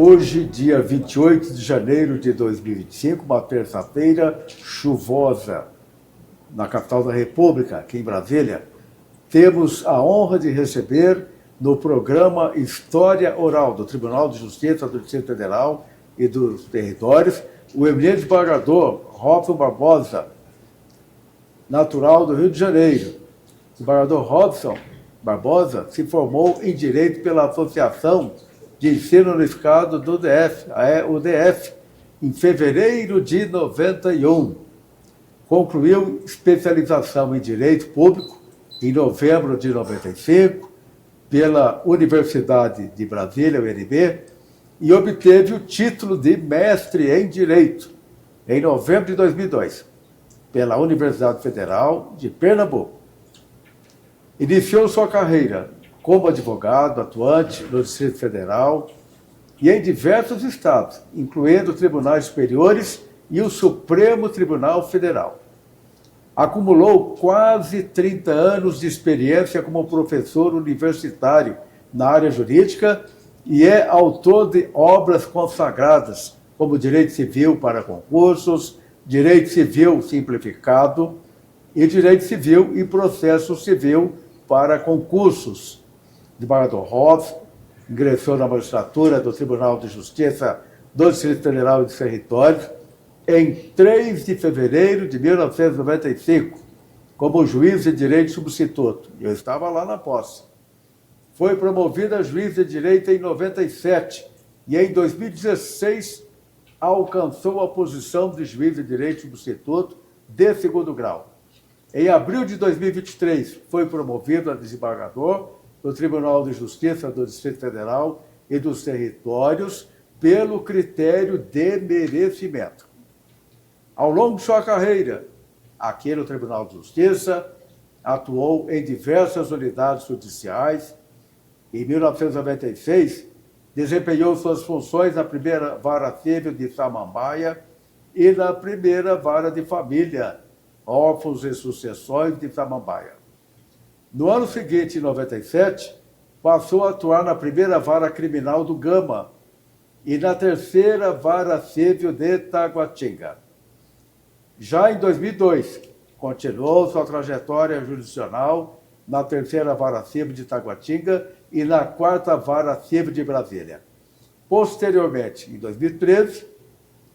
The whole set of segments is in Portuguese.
Hoje, dia 28 de janeiro de 2025, uma terça-feira chuvosa na capital da República, aqui em Brasília, temos a honra de receber no programa História Oral do Tribunal de Justiça do Distrito Federal e dos Territórios, o eminente desembargador Robson Barbosa, natural do Rio de Janeiro. O desembargador Robson Barbosa se formou em Direito pela Associação de Ensino Unificado do DF, a UDF, em fevereiro de 91. Concluiu especialização em Direito Público em novembro de 95, pela Universidade de Brasília, UNB, e obteve o título de mestre em Direito em novembro de 2002, pela Universidade Federal de Pernambuco. Iniciou sua carreira como advogado atuante no Distrito Federal e em diversos estados, incluindo tribunais superiores e o Supremo Tribunal Federal. Acumulou quase 30 anos de experiência como professor universitário na área jurídica e é autor de obras consagradas, como Direito Civil para Concursos, Direito Civil Simplificado e Direito Civil e Processo Civil para Concursos. Desembargador Robson ingressou na magistratura do Tribunal de Justiça do Distrito Federal e dos Territórios em 3 de fevereiro de 1995, como juiz de direito substituto. Eu estava lá na posse. Foi promovido a juiz de direito em 97 e em 2016 alcançou a posição de juiz de direito substituto de segundo grau. Em abril de 2023 foi promovido a desembargador do Tribunal de Justiça do Distrito Federal e dos Territórios pelo critério de merecimento. Ao longo de sua carreira, aqui no Tribunal de Justiça, atuou em diversas unidades judiciais. Em 1996, desempenhou suas funções na primeira vara civil de Samambaia e na primeira vara de família, órfãos e sucessões de Samambaia. No ano seguinte, em 97, passou a atuar na primeira vara criminal do Gama e na terceira vara civil de Taguatinga. Já em 2002, continuou sua trajetória jurisdicional na terceira vara civil de Taguatinga e na quarta vara civil de Brasília. Posteriormente, em 2013,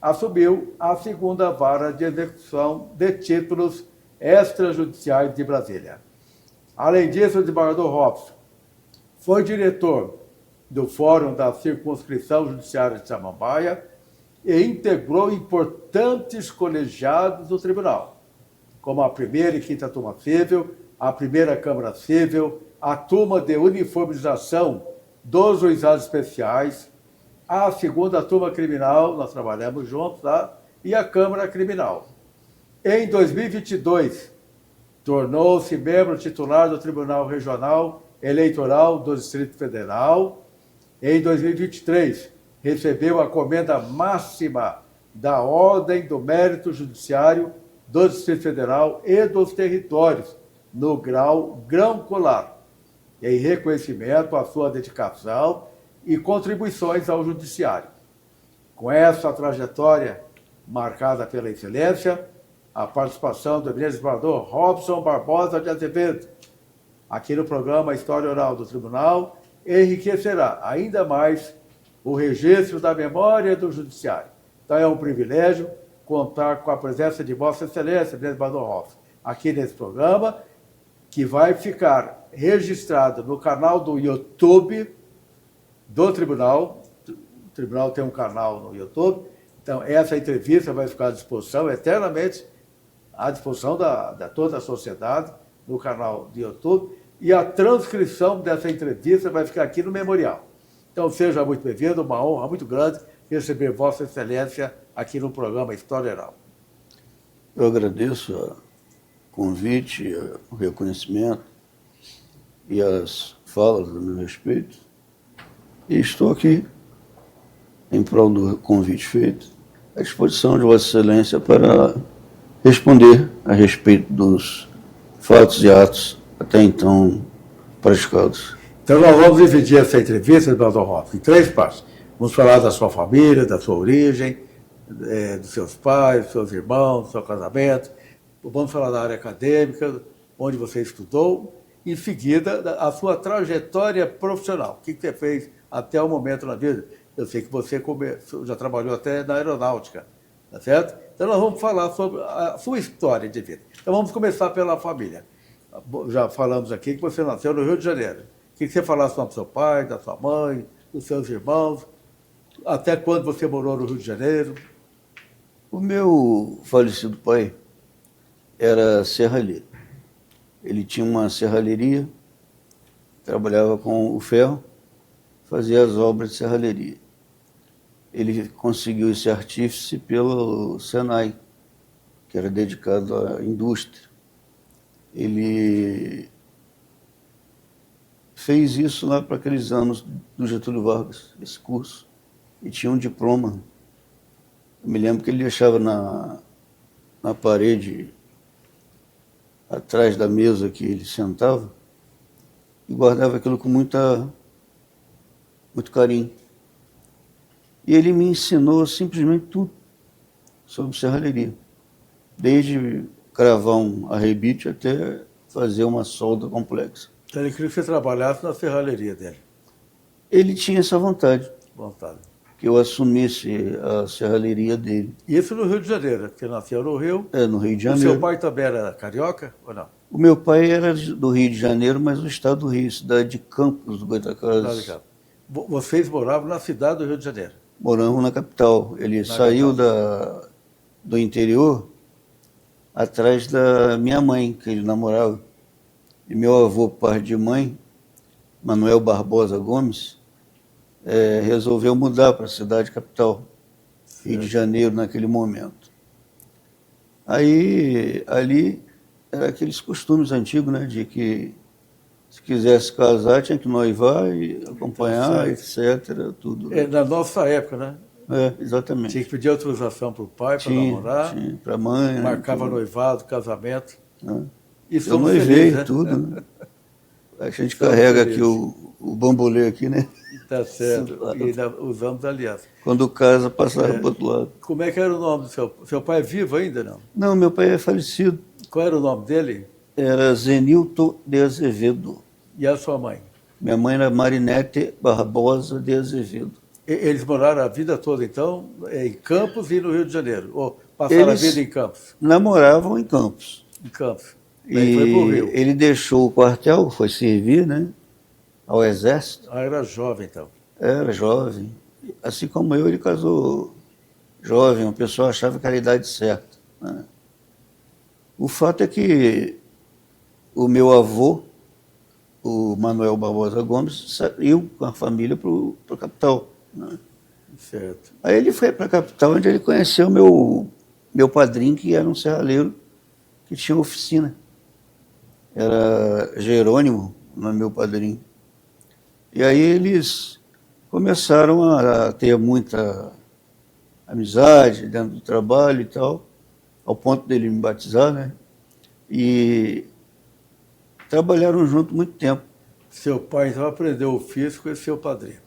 assumiu a segunda vara de execução de títulos extrajudiciais de Brasília. Além disso, o desembargador Robson foi diretor do Fórum da Circunscrição Judiciária de Samambaia e integrou importantes colegiados do tribunal, como a primeira e quinta turma civil, a primeira Câmara Civil, a turma de uniformização dos juizados especiais, a segunda turma criminal, nós trabalhamos juntos, tá? E a Câmara Criminal. Em 2022, tornou-se membro titular do Tribunal Regional Eleitoral do Distrito Federal. Em 2023, recebeu a comenda máxima da Ordem do Mérito Judiciário do Distrito Federal e dos Territórios, no grau grão-colar, em reconhecimento à sua dedicação e contribuições ao Judiciário. Com essa trajetória marcada pela excelência, a participação do eminente desembargador Robson Barbosa de Azevedo, aqui no programa História Oral do Tribunal, enriquecerá ainda mais o registro da memória do Judiciário. Então é um privilégio contar com a presença de Vossa Excelência, eminente desembargador Robson, aqui nesse programa, que vai ficar registrado no canal do YouTube do Tribunal. O Tribunal tem um canal no YouTube, então essa entrevista vai ficar à disposição eternamente, à disposição de toda a sociedade, no canal do YouTube, e a transcrição dessa entrevista vai ficar aqui no memorial. Então, seja muito bem-vindo, uma honra muito grande receber Vossa Excelência aqui no programa História Oral. Eu agradeço o convite, o reconhecimento e as falas do meu respeito, e estou aqui, em prol do convite feito, à disposição de Vossa Excelência para responder a respeito dos fatos e atos até então praticados. Então, nós vamos dividir essa entrevista, doutor Robson, em 3 partes. Vamos falar da sua família, da sua origem, dos seus pais, dos seus irmãos, do seu casamento. Vamos falar da área acadêmica, onde você estudou. Em seguida, a sua trajetória profissional. O que você fez até o momento na vida? Eu sei que você já trabalhou até na aeronáutica, tá certo? Então nós vamos falar sobre a sua história de vida. Então vamos começar pela família. Já falamos aqui que você nasceu no Rio de Janeiro. Queria que você falasse do seu pai, da sua mãe, dos seus irmãos. Até quando você morou no Rio de Janeiro? O meu falecido pai era serralheiro. Ele tinha uma serralheria, trabalhava com o ferro, fazia as obras de serralheria. Ele conseguiu esse artífice pelo Senai, que era dedicado à indústria. Ele fez isso lá para aqueles anos do Getúlio Vargas, esse curso, e tinha um diploma. Eu me lembro que ele deixava na parede, atrás da mesa que ele sentava, e guardava aquilo com muito carinho. E ele me ensinou simplesmente tudo sobre serralheria, desde cravar um arrebite até fazer uma solda complexa. Então ele queria que você trabalhasse na serralheria dele. Ele tinha essa vontade, Vontade. que eu assumisse a serralheria dele. Isso no Rio de Janeiro, você nasceu no Rio. No Rio de O Janeiro. seu pai também era carioca ou não? O meu pai era do Rio de Janeiro, mas do estado do Rio, cidade de Campos do Goytacazes. Vocês moravam na cidade do Rio de Janeiro? Moramos na capital. Ele saiu do interior atrás da minha mãe, que ele namorava. E meu avô, pai de mãe, Manuel Barbosa Gomes, resolveu mudar para a cidade capital, Rio de Janeiro, naquele momento. Aí, ali, era aqueles costumes antigos, né, de que se quisesse casar, tinha que noivar e acompanhar, etc. Tudo. Na nossa época, né? Exatamente. Tinha que pedir autorização para o pai, para namorar. Tinha, para a mãe. Marcava noivado, casamento. E eu noivei, né? Tudo, né? A gente carrega aqui o bambolê aqui, né? Tá certo. E ainda usamos aliança. Quando casa, passava para o outro lado. Como é que era o nome do seu pai? É vivo ainda, não? Não, meu pai é falecido. Qual era o nome dele? Era Zenilton de Azevedo. E a sua mãe? Minha mãe era Marinete Barbosa de Azevedo. Eles moraram a vida toda, então, em Campos e no Rio de Janeiro? Ou passaram a vida em Campos? Namoravam em Campos. Em Campos. E foi pro Rio. Ele deixou o quartel, foi servir, né, ao Exército. Era jovem, então. Era jovem. Assim como eu, ele casou jovem. O pessoal achava que era a idade certa, né? O fato é que o meu avô, o Manuel Barbosa Gomes, saiu com a família para a capital, né? Certo. Aí ele foi para a capital, onde ele conheceu meu padrinho, que era um serralheiro que tinha oficina. Era Jerônimo, o nome do meu padrinho. E aí eles começaram a ter muita amizade dentro do trabalho e tal, ao ponto dele me batizar, né? E trabalharam junto muito tempo. Seu pai, então, aprendeu o ofício com esse seu padrinho?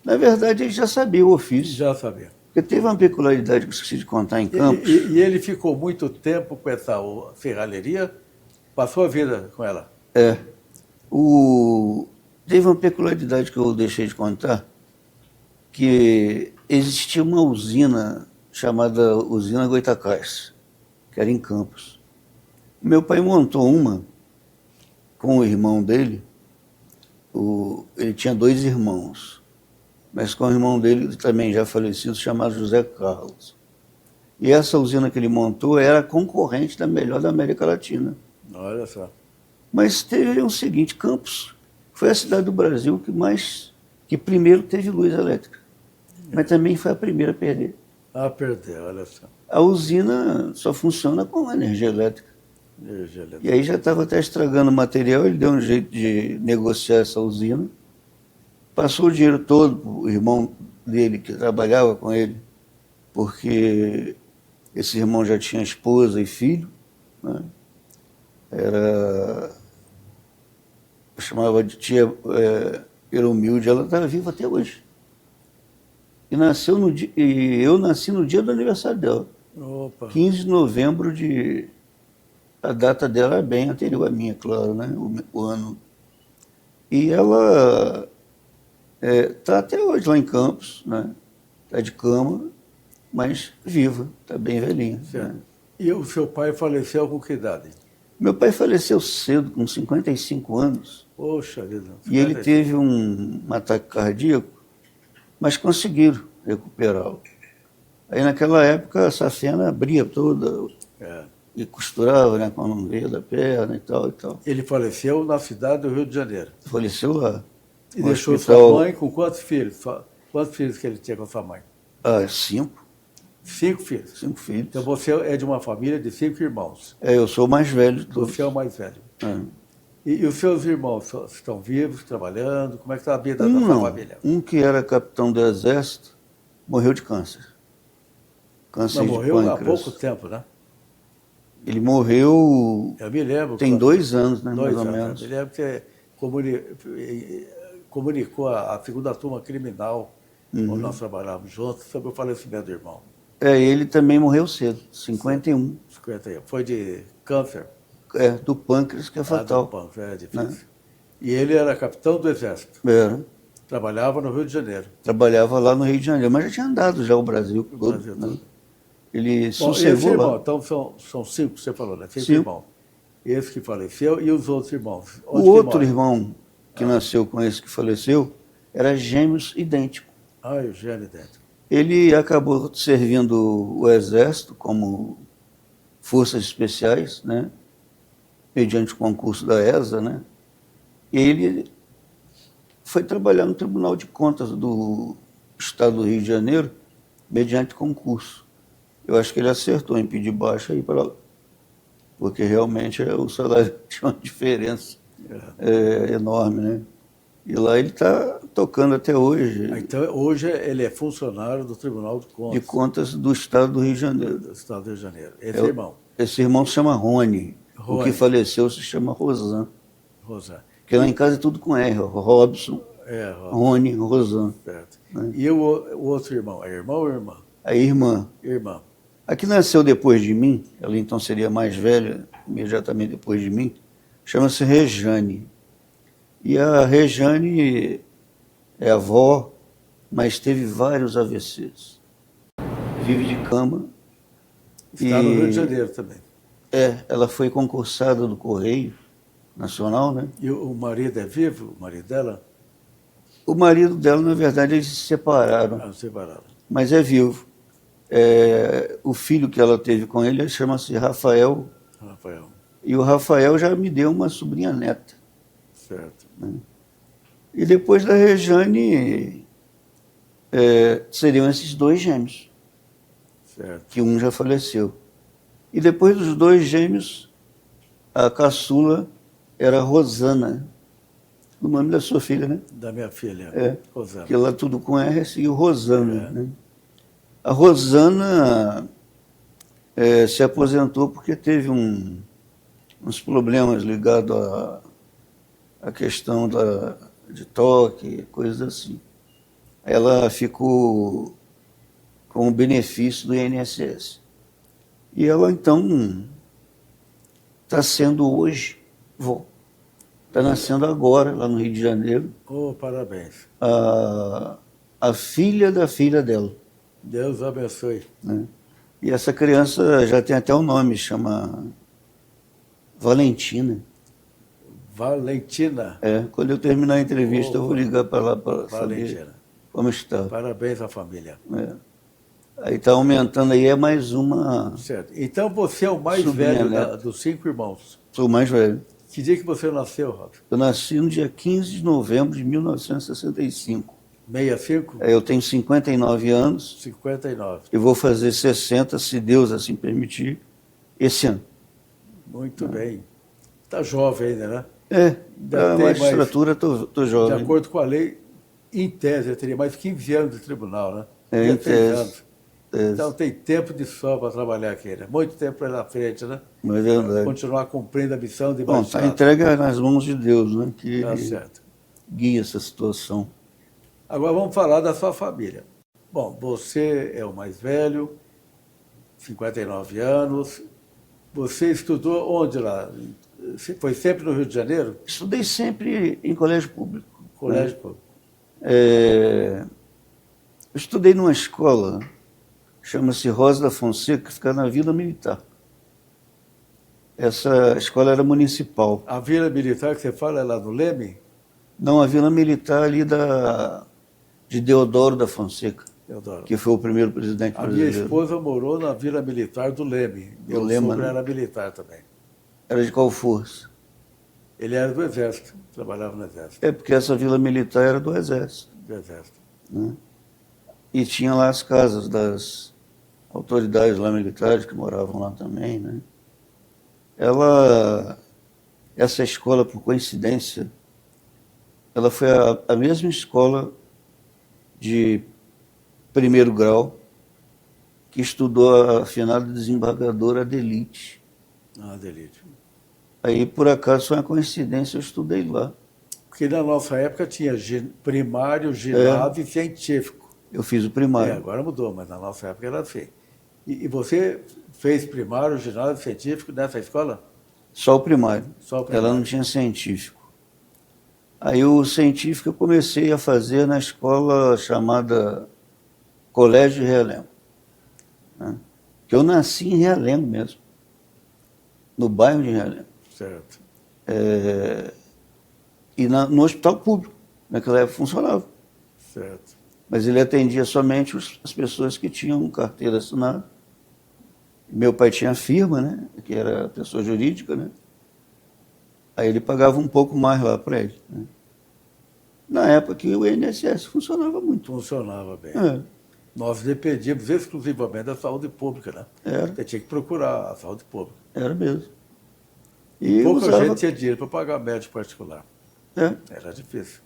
Na verdade, ele já sabia o ofício. Já sabia. Porque teve uma peculiaridade que eu esqueci de contar em Campos. E ele ficou muito tempo com essa serralheria? Passou a vida com ela? Teve uma peculiaridade que eu deixei de contar, que existia uma usina chamada Usina Goytacazes, que era em Campos. Meu pai montou uma com o irmão dele. Ele tinha 2 irmãos, mas com o irmão dele também já falecido, chamado José Carlos. E essa usina que ele montou era concorrente da melhor da América Latina. Olha só. Mas teve o seguinte: Campos foi a cidade do Brasil que primeiro teve luz elétrica, mas também foi a primeira a perder. A perder, olha só. A usina só funciona com energia elétrica. E aí já estava até estragando o material, ele deu um jeito de negociar essa usina, passou o dinheiro todo para o irmão dele, que trabalhava com ele, porque esse irmão já tinha esposa e filho, né? Eu chamava de tia Era humilde, ela está viva até hoje. E eu nasci no dia do aniversário dela. Opa. 15 de novembro de... A data dela é bem anterior à minha, claro, né? O ano. E ela está até hoje lá em Campos, né? Está de cama, mas viva, está bem velhinha. Certo. Né? E o seu pai faleceu com que idade? Meu pai faleceu cedo, com 55 anos, Poxa vida. e ele teve um ataque cardíaco, mas conseguiram recuperá-lo. Aí naquela época a safena abria toda É. e costurava, né, com a mangueira da perna e tal e tal. Ele faleceu na cidade do Rio de Janeiro. Faleceu lá. E no deixou hospital. sua mãe com quantos filhos? Quantos filhos que ele tinha com sua mãe? 5 5 filhos. filhos. Então você é de uma família de 5 irmãos. Eu sou o mais velho de todos. Você é o mais velho. É. E os seus irmãos estão vivos, trabalhando? Como é que está a vida da Um sua não. família? Um que era capitão do exército morreu de câncer. Câncer Mas de morreu há pâncreas. pouco tempo, né? Ele morreu Eu me lembro. tem 2 anos, né, 2 mais ou anos. menos. Eu me lembro que você comunicou a segunda turma criminal, onde nós trabalhávamos juntos, sobre o falecimento do irmão. Ele também morreu cedo, 51. 51. Foi de câncer. Do pâncreas, que é fatal. Do pâncreas, é difícil. E ele era capitão do exército. Era. Trabalhava no Rio de Janeiro. Trabalhava lá no Rio de Janeiro, mas já tinha andado já o Brasil todo. Brasil né? todo. Ele Bom, esse sossegou irmão, lá. então são 5 que você falou, né? 5 Cinco. irmãos. Esse que faleceu e os outros irmãos. O Onde que outro moram? irmão que nasceu com esse que faleceu era gêmeos idênticos. Ah, Eugênio dentro. Ele acabou servindo o exército como forças especiais, né? Mediante o concurso da ESA, né? E ele foi trabalhar no Tribunal de Contas do Estado do Rio de Janeiro, mediante concurso. Eu acho que ele acertou em pedir baixa aí para lá, porque realmente o salário tinha uma diferença enorme, né? E lá ele está tocando até hoje. Então, hoje ele é funcionário do Tribunal de Contas. De Contas do Estado do Rio de Janeiro. Do Estado do Rio de Janeiro. Esse irmão. Esse irmão se chama Rony. Rony. O que faleceu se chama Rosan. Rosan. Porque lá em casa é tudo com R. Robson, Robson. Rony, Rosan. Certo. E o outro irmão? É irmão ou irmã? A irmã. Irmã. A que nasceu depois de mim, ela então seria mais velha, imediatamente depois de mim, chama-se Rejane. E a Rejane é avó, mas teve vários AVCs. Vive de cama. Está no Rio de Janeiro também. Ela foi concursada do Correio Nacional, né? E o marido é vivo, o marido dela? O marido dela, na verdade, eles se separaram. Separaram. Mas é vivo. O filho que ela teve com ele chama-se Rafael. Rafael. E o Rafael já me deu uma sobrinha neta. Certo. Né? E depois da Rejane, seriam esses 2 gêmeos. Certo. Que um já faleceu. E depois dos 2 gêmeos, a caçula era Rosana. O nome da sua filha, né? Da minha filha, Rosana. Que lá tudo com R seguiu Rosana. Né? A Rosana se aposentou porque teve uns problemas ligados à questão de toque, coisas assim. Ela ficou com o benefício do INSS. E ela, então, está sendo hoje, está nascendo agora, lá no Rio de Janeiro. Oh, parabéns. A filha da filha dela. Deus abençoe. Né? E essa criança já tem até um nome, chama Valentina. Valentina. Quando eu terminar a entrevista, eu vou ligar para lá para saber como está. Parabéns à família. Aí está aumentando aí, é mais uma... Certo. Então você é o mais velho dos 5 irmãos. Sou o mais velho. Que dia que você nasceu, Robson? Eu nasci no dia 15 de novembro de 1965. 65? Eu tenho 59 anos. 59. E vou fazer 60, se Deus assim permitir, esse ano. Muito bem. Está jovem ainda, né? Da magistratura estou jovem. De acordo com a lei, em tese, eu teria mais 15 anos de tribunal, né? Em tese. Então tem tempo de sobra para trabalhar aqui, né? Muito tempo pela frente, né? É verdade. Continuar cumprindo a missão de magistrado. Bom, está entregue nas mãos de Deus, né? Que tá certo. Guia essa situação. Agora vamos falar da sua família. Bom, você é o mais velho, 59 anos. Você estudou onde lá? Foi sempre no Rio de Janeiro? Estudei sempre em colégio público. Colégio Né? público. Eu estudei numa escola, chama-se Rosa da Fonseca, que fica na Vila Militar. Essa escola era municipal. A Vila Militar que você fala é lá no Leme? Não, a Vila Militar ali de Deodoro da Fonseca, Teodoro. que foi o primeiro presidente A minha brasileiro. esposa morou na Vila Militar do Leme. Meu Lema, sogro né? era militar também. Era de qual força? Ele era do Exército, trabalhava no Exército. É porque essa Vila Militar era do Exército. Do Exército. Né? E tinha lá as casas das autoridades lá militares que moravam lá também. Né? Essa escola, por coincidência, ela foi a mesma escola de primeiro grau que estudou a finada desembargadora Adelite. Ah, delícia. Aí, por acaso, foi uma coincidência, eu estudei lá. Porque na nossa época tinha primário, ginásio e científico. Eu fiz o primário. Agora mudou, mas na nossa época era assim. E você fez primário, ginásio, científico nessa escola? Só o primário. Só o primário. Ela não tinha científico. Aí o científico eu comecei a fazer na escola chamada Colégio de Realengo. Né? Que eu nasci em Realengo mesmo. No bairro de Realengo. Certo. E no hospital público. Naquela época funcionava. Certo. Mas ele atendia somente as pessoas que tinham carteira assinada. Meu pai tinha firma, né? Que era pessoa jurídica, né? Aí ele pagava um pouco mais lá para ele. Né? Na época que o INSS funcionava muito. Funcionava bem. É. Nós dependíamos exclusivamente da saúde pública, né? Era. Você tinha que procurar a saúde pública. Era mesmo. E pouca gente tinha dinheiro para pagar médico particular. É. Era difícil.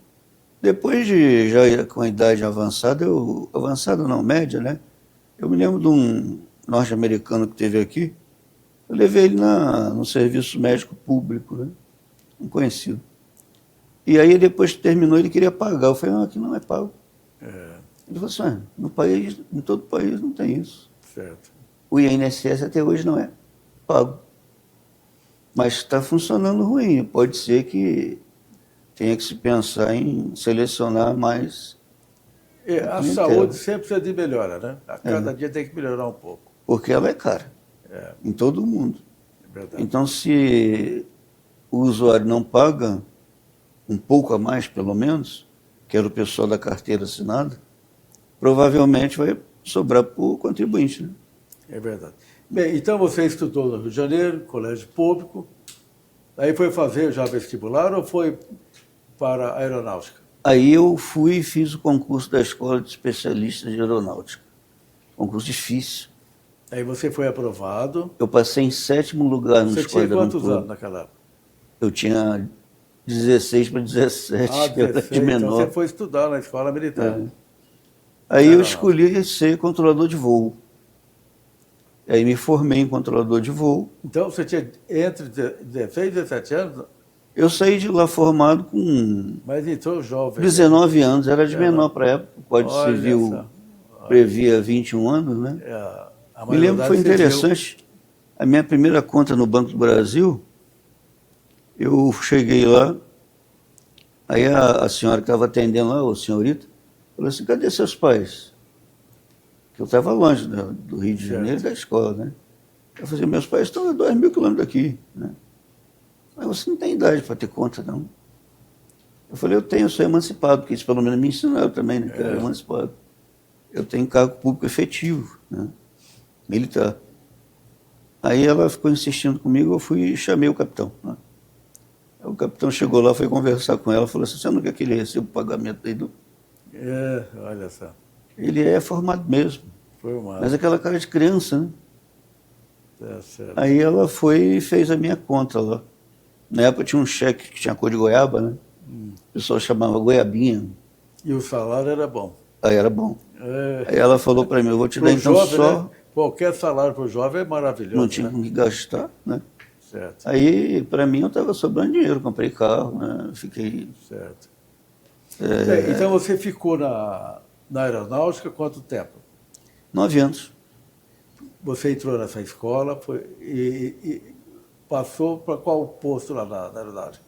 Depois de já com a idade avançada, avançada não, média, né? Eu me lembro de um norte-americano que teve aqui, eu levei ele no serviço médico público, né? Um conhecido. E aí, depois que terminou, ele queria pagar. Eu falei, não, aqui não é pago. Ele falou assim, em todo o país não tem isso. Certo. O INSS até hoje não é pago. Mas está funcionando ruim. Pode ser que tenha que se pensar em selecionar mais. A saúde sempre precisa de melhora, né? A cada dia tem que melhorar um pouco. Porque ela é cara. Em todo o mundo. É verdade. Então, se o usuário não paga um pouco a mais, pelo menos, que era o pessoal da carteira assinada, provavelmente vai sobrar para o contribuinte. Né? É verdade. Bem, então você estudou no Rio de Janeiro, colégio público, aí foi fazer já vestibular ou foi para a aeronáutica? Aí eu fui e fiz o concurso da Escola de Especialistas de Aeronáutica. Concurso difícil. Aí você foi aprovado. Eu passei em 7º lugar no Você tinha quantos anos naquela época? Eu tinha 16 para 17, eu era de menor. Então você foi estudar na escola militar. Aí eu escolhi ser controlador de voo. Aí me formei em controlador de voo. Então você tinha entre 16 e 17 anos? Eu saí de lá formado com Mas então jovem. 19 anos, era de menor para a época. O Código Civil previa 21 anos, né? Me lembro que foi interessante. A minha primeira conta no Banco do Brasil, eu cheguei lá, aí a senhora que estava atendendo lá, a senhorita, falou assim, cadê seus pais? Porque eu estava longe do Rio de Janeiro, da escola, né? Eu falei, meus pais estão a 2.000 quilômetros daqui, né? Mas você não tem idade para ter conta, não. Eu falei, eu sou emancipado, porque isso pelo menos me ensinaram também, né? Que eu era emancipado. Eu tenho cargo público efetivo, né? Militar. Aí ela ficou insistindo comigo, eu fui e chamei o capitão. Né? O capitão chegou lá, foi conversar com ela, falou assim, você não quer que ele receba o pagamento aí do... olha só. Ele é formado mesmo. Formado. Mas aquela cara de criança, né? Certo. Aí ela foi e fez a minha conta lá. Na época tinha um cheque que tinha cor de goiaba, né? O pessoal chamava goiabinha. E o salário era bom. Aí era bom. Aí ela falou para mim, eu vou te dar então jovem, só... Né? Qualquer salário para o jovem é maravilhoso. Não tinha com que gastar, né? Certo. Aí, para mim, eu estava sobrando dinheiro, comprei carro, né? Fiquei... Certo. Então você ficou Na aeronáutica, quanto tempo? 9 anos. Você entrou nessa escola e passou para qual posto lá na aeronáutica?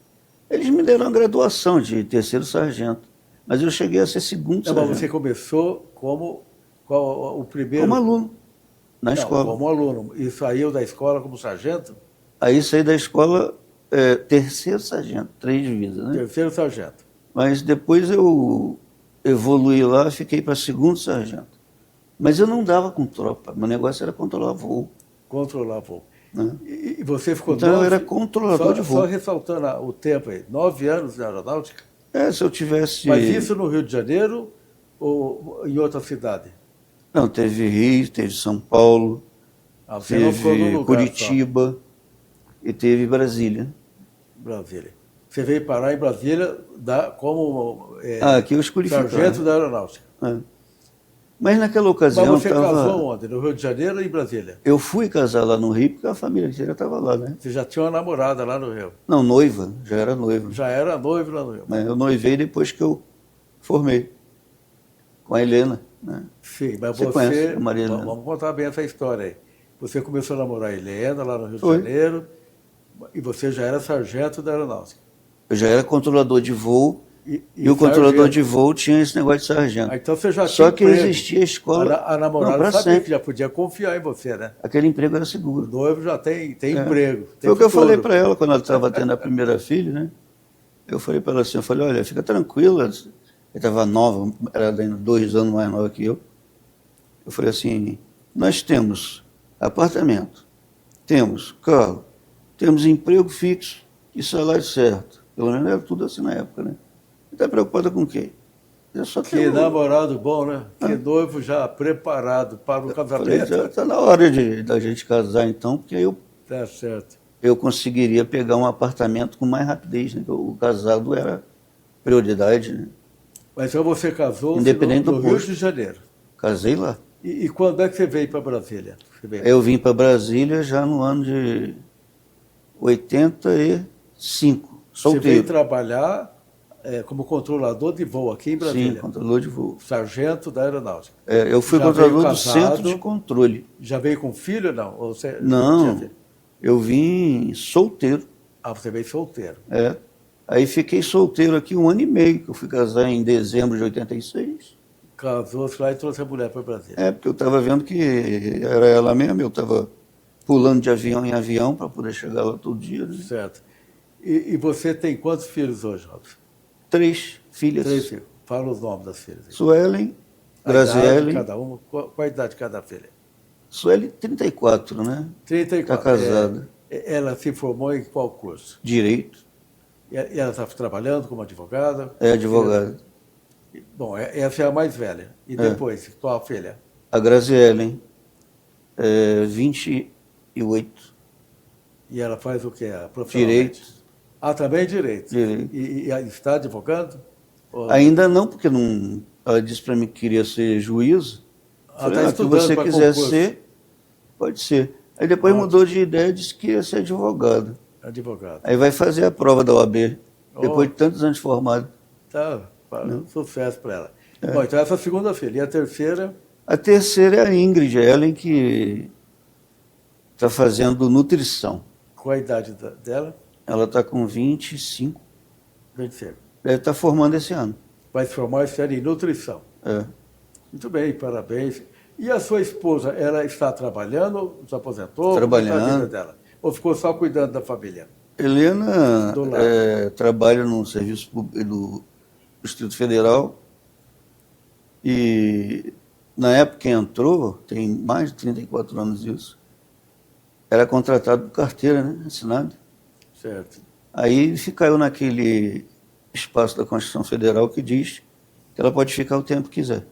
Eles me deram a graduação de terceiro sargento, mas eu cheguei a ser segundo Não, mas sargento. você começou como o primeiro... Como aluno, na Não, escola. como aluno. E saiu da escola como sargento? Aí saí da escola terceiro sargento, 3 divisas, né? Terceiro sargento. Mas depois eu evoluí lá, fiquei para segundo sargento. Mas eu não dava com tropa, meu negócio era controlar voo. Controlar voo. Né? E você ficou Então eu era controlador de voo. Só ressaltando o tempo aí, 9 anos na aeronáutica? Se eu tivesse... Mas isso no Rio de Janeiro ou em outra cidade? Não, teve Rio, teve São Paulo, Você não ficou num teve lugar Curitiba e teve Brasília. Brasília. Você veio parar em Brasília como Aqui eu escolhi sargento ficar. da aeronáutica. Mas naquela ocasião... Mas você casou onde? No Rio de Janeiro ou em Brasília? Eu fui casar lá no Rio porque a família inteira estava lá, né? Você já tinha uma namorada lá no Rio? Não, noiva, já era noiva. Já era noivo lá no Rio? Eu noivei depois que eu formei, com a Helena, né? Sim, mas Você conhece a Maria Helena? Vamos contar bem essa história aí. Você começou a namorar a Helena lá no Rio Foi. de Janeiro e você já era sargento da aeronáutica. Eu já era controlador de voo e o sargento. controlador de voo tinha esse negócio de sargento. Então você já Só tinha que emprego. existia a escola... A namorada pra sabia sempre. que já podia confiar em você, né? Aquele emprego era O seguro. noivo já tem emprego. Foi o que eu falei para ela quando ela estava tendo a primeira filha, né? Eu falei para ela assim, olha, fica tranquila. Ela estava nova, era ainda 2 anos mais nova que eu. Eu falei assim, nós temos apartamento, temos carro, temos emprego fixo e salário certo. Pelo menos era tudo assim na época, né? Está preocupada com o quê? Eu só Que tenho... namorado bom, né? Que noivo já preparado para o casamento. Já está na hora da gente casar então, porque aí Tá certo. eu conseguiria pegar um apartamento com mais rapidez, né? O casado era prioridade, né? Mas então você casou Independente no do Rio posto. de Janeiro. Casei lá. E quando é que você veio para Brasília? Eu vim para Brasília já no ano de 85, Você veio solteiro. trabalhar como controlador de voo aqui em Brasília. Sim, controlador de voo. Sargento da aeronáutica. Eu fui Já controlador veio do centro de controle. Já veio com filho ou não? Ou você Não, tinha filho? eu vim solteiro. Você veio solteiro. Aí fiquei solteiro aqui 1 ano e meio, que eu fui casar em dezembro de 86. Casou-se lá e trouxe a mulher para Brasília. Porque eu estava vendo que era ela mesma, eu estava pulando de avião em avião para poder chegar lá todo dia. Né? Certo. E você tem quantos filhos hoje, Robson? 3 filhas. 3 filhos. Fala os nomes das filhas. Suelen, A idade de Graziele. cada uma. Qual a idade de cada filha? Suelen, 34, né? 34. Está casada. Ela se formou em qual curso? Direito. E ela está trabalhando como advogada? É advogada. Bom, essa é a mais velha. E depois, qual a filha? A Graziele, 28. E ela faz o quê? Profissionalmente? Direito. Também direito. Direito. E está advogando? Ainda não, porque não, ela disse para mim que queria ser juíza. Está Se estudando você para quiser concurso. ser, pode ser. Aí depois mudou de ideia e disse que ia ser advogada. Advogado. Aí vai fazer a prova da OAB, depois de tantos anos formado. Tá, sucesso para ela. Bom, então essa é a segunda filha. E a terceira? A terceira é a Ingrid Ellen, que está fazendo nutrição. Qual a idade dela? Ela está com 25. 25. Deve estar formando esse ano. Vai se formar esse ano em nutrição. Muito bem, parabéns. E a sua esposa, ela está trabalhando, se aposentou? Trabalhando. Como está a vida dela? Ou ficou só cuidando da família? Helena trabalha no serviço público do Distrito Federal e na época que entrou, tem mais de 34 anos isso, era contratado por carteira, né, assinado. Certo. Aí caiu naquele espaço da Constituição Federal que diz que ela pode ficar o tempo que quiser.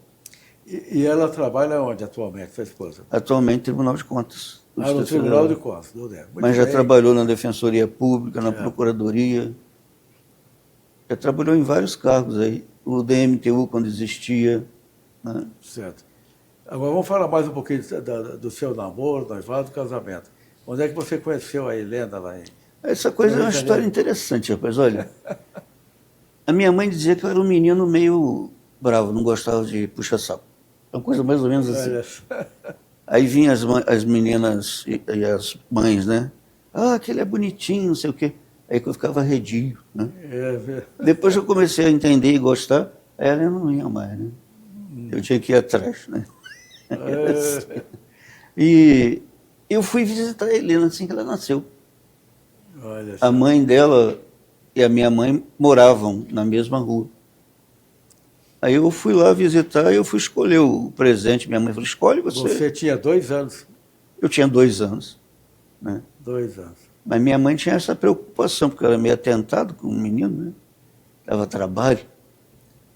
E ela trabalha onde atualmente, sua esposa? Atualmente, Tribunal de Contas. No Tribunal de Contas. Mas já trabalhou na Defensoria Pública, na Procuradoria. Já trabalhou em vários cargos aí. O DMTU, quando existia. Né? Certo. Agora vamos falar mais um pouquinho do seu namoro, noivado, casamento. Onde é que você conheceu a Helena lá em... Essa coisa é uma história interessante, rapaz. Olha, a minha mãe dizia que eu era um menino meio bravo, não gostava de puxa-saco. Uma coisa mais ou menos assim. Olha só. Aí vinham as meninas e as mães, né? Ah, aquele é bonitinho, não sei o quê. Aí que eu ficava arredio, né? Depois que eu comecei a entender e gostar, aí ela não ia mais, né? Eu tinha que ir atrás, né? E eu fui visitar a Helena assim que ela nasceu. Olha só. A mãe dela e a minha mãe moravam na mesma rua. Aí eu fui lá visitar e eu fui escolher o presente. Minha mãe falou, escolhe você. Você tinha 2 anos. Eu tinha 2 anos, né? 2 anos. Mas minha mãe tinha essa preocupação, porque ela era meio atentado com o menino, né? Dava trabalho.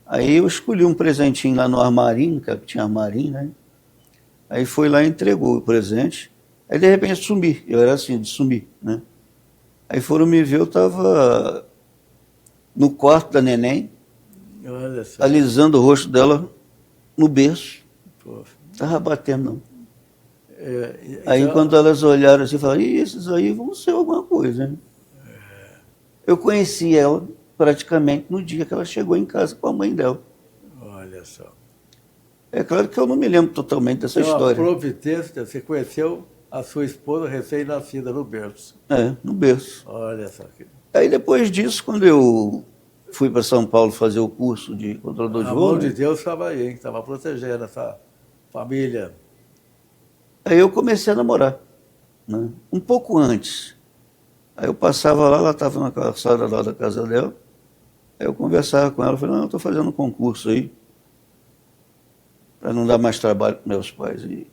Aí eu escolhi um presentinho lá no armarinho, que tinha armarinho, né? Aí foi lá e entregou o presente. Aí de repente sumi, eu era assim, de sumir, né? Aí foram me ver, eu estava no quarto da neném, Olha só. alisando o rosto dela no berço. Pô. Estava batendo, não. Então, Aí quando elas olharam assim, falaram, e esses aí vão ser alguma coisa, né? Eu conheci ela praticamente no dia que ela chegou em casa com a mãe dela. olha só. É claro que eu não me lembro totalmente dessa Então, a história. providência, você conheceu a sua esposa recém-nascida no berço. No berço. Olha só. Aí depois disso, quando eu fui para São Paulo fazer o curso de controlador de A voo, mão de né? Deus estava aí, estava protegendo essa família. Aí eu comecei a namorar, né? Um pouco antes. Aí eu passava lá, ela estava na calçada lá da casa dela, aí eu conversava com ela, falei, não, eu estou fazendo um concurso aí, para não dar mais trabalho para meus pais e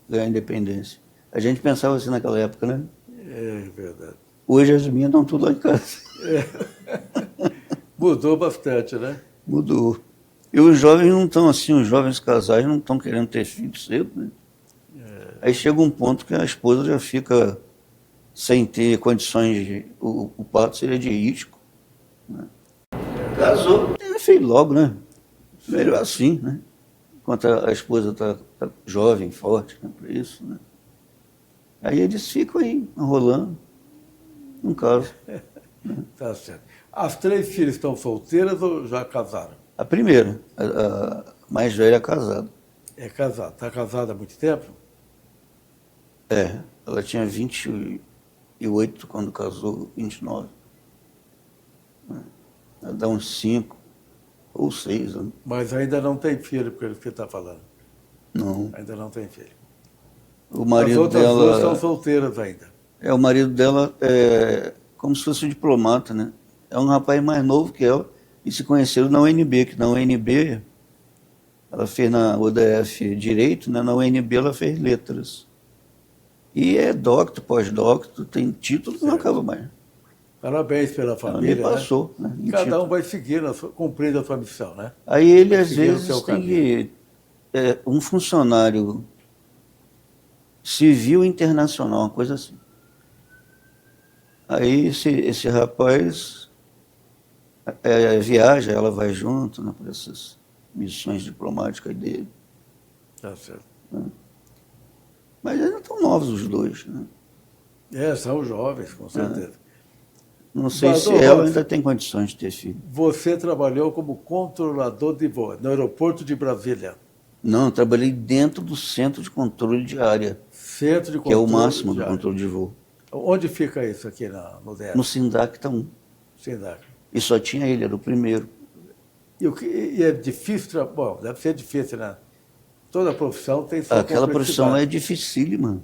ganhar independência. A gente pensava assim naquela época, né? É verdade. Hoje as minhas estão tudo lá em casa. Mudou bastante, né? Mudou. E os jovens não estão assim, os jovens casais não estão querendo ter filhos cedo, né? Aí chega um ponto que a esposa já fica sem ter condições de... O parto seria de risco. Né? Casou, teve filho logo, né? Melhor assim, né? Enquanto a esposa está jovem, forte, né? Para isso, né? Aí eles ficam aí, enrolando, não casam. Tá certo. As 3 filhas estão solteiras ou já casaram? A primeira, a mais velha, é casada. É casada. Está casada há muito tempo? Ela tinha 28 quando casou, 29. Ela dá uns 5 ou 6 anos. Mas ainda não tem filho, pelo que você está falando. Não. Ainda não tem filho. O As marido outras 2 estão dela... solteiras ainda. O marido dela é como se fosse um diplomata, né? É um rapaz mais novo que ela e se conheceram na UNB, que na UNB ela fez na UDF Direito, né? Na UNB ela fez Letras. E é doctor, pós-doctor, tem título que não acaba mais. Parabéns pela Ela família, nem passou, né? E cada um vai seguindo, cumprindo a sua missão, né? Aí ele, Vai às seguir o vezes, seu tem caminho. que... um funcionário civil internacional, uma coisa assim. Aí esse rapaz viaja, ela vai junto, né, para essas missões diplomáticas dele. Tá certo. Mas ainda estão novos os dois, né? São jovens, com certeza. Não sei se Doutor ela Rossi, ainda tem condições de ter filho. Você trabalhou como controlador de voo no aeroporto de Brasília. Não, eu trabalhei dentro do centro de controle de área, Centro de que é controle o máximo de do área. controle de voo. Onde fica isso aqui no DF? No SINDAC está 1. Sindac. E só tinha ele, era o primeiro. E é difícil, bom, deve ser difícil, né? Toda profissão tem sua Aquela profissão é complexidade. dificílima.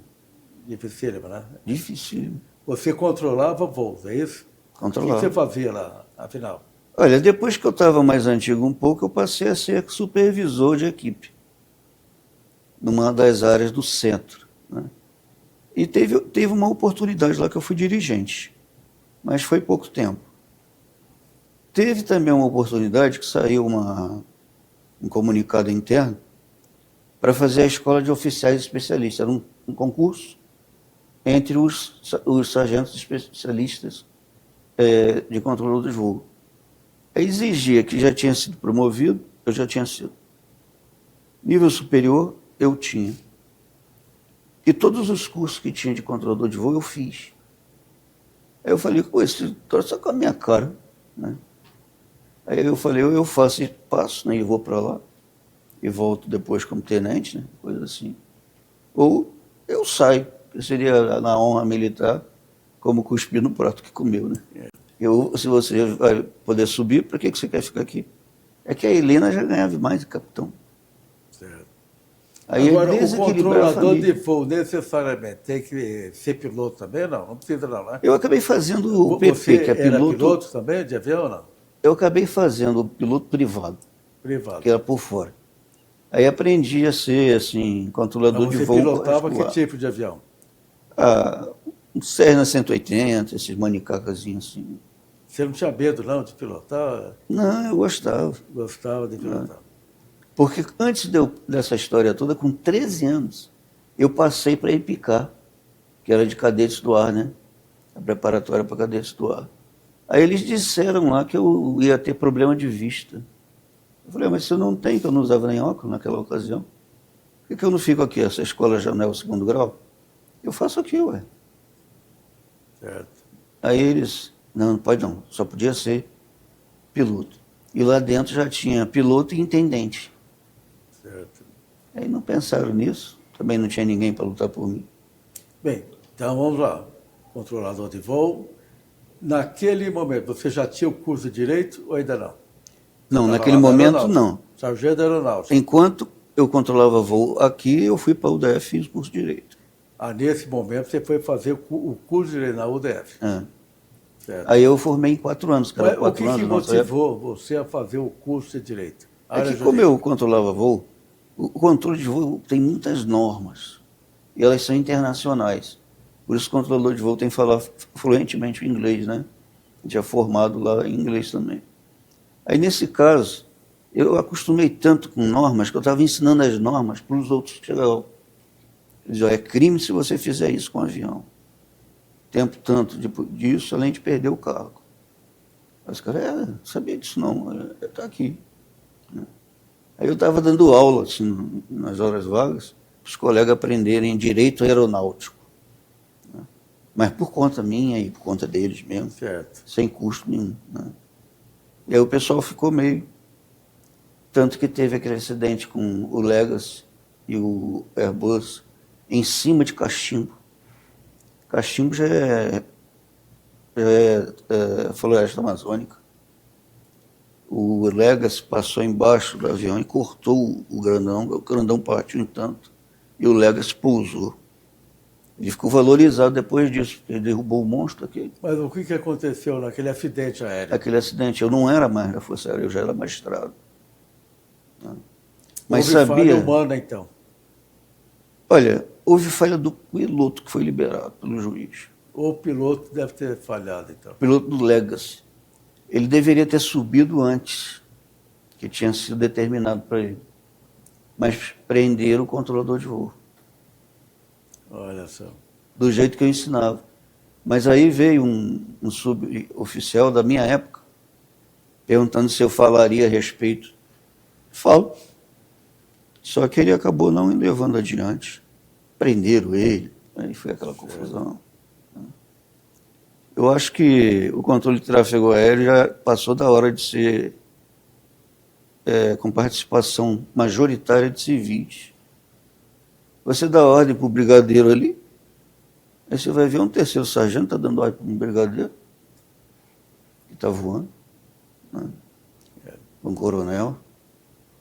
Dificílima, né? Dificílima. Você controlava voos, é isso? O que Controlar. você fazia lá, afinal? Olha, depois que eu estava mais antigo um pouco, eu passei a ser supervisor de equipe, numa das áreas do centro, né? E teve uma oportunidade lá que eu fui dirigente, mas foi pouco tempo. Teve também uma oportunidade que saiu um comunicado interno para fazer a escola de oficiais especialistas. Era um concurso entre os sargentos especialistas de controle de voo. Exigia que já tinha sido promovido, eu já tinha sido. Nível superior, eu tinha. E todos os cursos que tinha de controlador de voo, eu fiz. Aí eu falei, pô, esse troço é com a minha cara, né? Aí eu falei, ou eu faço e passo, né, e vou para lá, e volto depois como tenente, né, coisa assim. Ou eu saio, que seria na honra militar, como cuspir no prato que comeu, né? Se você vai poder subir, para que você quer ficar aqui? É que a Helena já ganhava mais de capitão. Certo. Aí Agora, é o desequilibrar a controlador de família. voo necessariamente tem que ser piloto também? Não, não precisa não, né? Eu acabei fazendo o PP, que Você é era piloto. piloto também de avião ou não? Eu acabei fazendo o piloto privado, Privado. que era por fora. Aí aprendi a ser, assim, controlador Mas de você voo pilotava que particular. tipo de avião? Um Cessna 180, esses manicacazinhos assim. Você não tinha medo não de pilotar? Não, eu gostava. Gostava de pilotar? Porque antes dessa história toda, com 13 anos, eu passei para EPICAR, que era de cadetes do ar, né? A preparatória para cadetes do ar. Aí eles disseram lá que eu ia ter problema de vista. Eu falei, mas se eu não tenho, que eu não usava nem óculos naquela ocasião, por que eu não fico aqui? Essa escola já não é o segundo grau? Eu faço aqui, ué. Certo. Aí eles, não pode não, só podia ser piloto. E lá dentro já tinha piloto e intendente. Certo. Aí não pensaram nisso, também não tinha ninguém para lutar por mim. Bem, então vamos lá. Controlador de voo. Naquele momento, você já tinha o curso de Direito ou ainda não? Não, Estava naquele lá na momento aeronáutica. não. Sargento da Aeronáutica. Enquanto eu controlava voo aqui, eu fui para a UDF e fiz curso de Direito. Nesse momento, você foi fazer o curso de Direito na UDF. É. Certo. Aí eu formei em 4 anos, que era Mas o 4 que anos. motivou você a fazer o curso de Direito? É que como eu controlava voo, o controle de voo tem muitas normas, e elas são internacionais. Por isso o controlador de voo tem que falar fluentemente o inglês, né? A gente é formado lá em inglês também. Aí nesse caso, eu acostumei tanto com normas, que eu estava ensinando as normas para os outros que chegavam. Eles diziam, é crime se você fizer isso com o avião. Tempo tanto disso, além de perder o cargo. Os caras, não sabia disso não, está aqui. Aí eu estava dando aula, assim, nas horas vagas, para os colegas aprenderem direito aeronáutico. Mas por conta minha e por conta deles mesmo, Certo. sem custo nenhum. Né? E aí o pessoal ficou meio... Tanto que teve aquele acidente com o Legacy e o Airbus em cima de cachimbo. Cachimbo já é floresta amazônica. O Legacy passou embaixo do avião e cortou o grandão partiu em tanto, e o Legacy pousou. Ele ficou valorizado depois disso, porque ele derrubou o monstro aqui. Mas o que aconteceu naquele acidente aéreo? Aquele acidente, eu não era mais da Força Aérea, eu já era magistrado. Mas Houve sabia... falha humana, então? Olha, houve falha do piloto que foi liberado pelo juiz. O piloto deve ter falhado, então. O piloto do Legacy. Ele deveria ter subido antes, que tinha sido determinado para ele. Mas prenderam o controlador de voo. Olha só. Do jeito que eu ensinava. Mas aí veio um suboficial da minha época, perguntando se eu falaria a respeito. Falo. Só que ele acabou não levando adiante. Prenderam ele. Aí foi aquela confusão. Eu acho que o controle de tráfego aéreo já passou da hora de ser com participação majoritária de civis. Você dá ordem para o brigadeiro ali, aí você vai ver um terceiro sargento está dando ordem para um brigadeiro que está voando, né? Um coronel.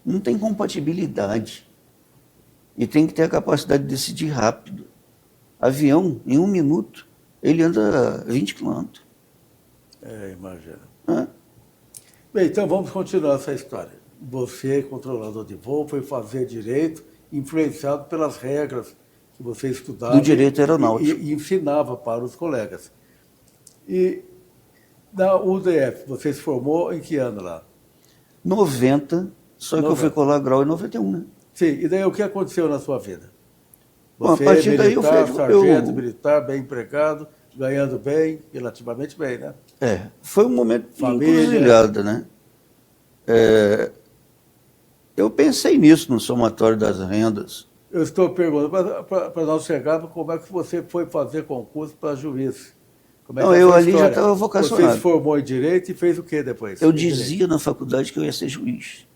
Não tem compatibilidade. E tem que ter a capacidade de decidir rápido. Avião, em 1 minuto, ele anda 20 quilômetros. Imagina. Né? Bem, então vamos continuar essa história. Você, controlador de voo, foi fazer direito, influenciado pelas regras que você estudava. Do direito aeronáutico. E ensinava para os colegas. E na UDF, você se formou em que ano lá? 90, só que eu fui colar grau em 91, né? Sim, e daí o que aconteceu na sua vida? Bom, Você a partir daí sargento, militar, bem empregado, ganhando bem, relativamente bem, né? Foi um momento de Família. encruzilhada, né? Eu pensei nisso no somatório das rendas. Eu estou perguntando, para nós chegarmos, como é que você foi fazer concurso para juiz? Como é que Não, é a eu sua ali já história? estava Você vocacionado. se formou em Direito e fez o que depois? Eu Em Direito. dizia na faculdade que eu ia ser juiz.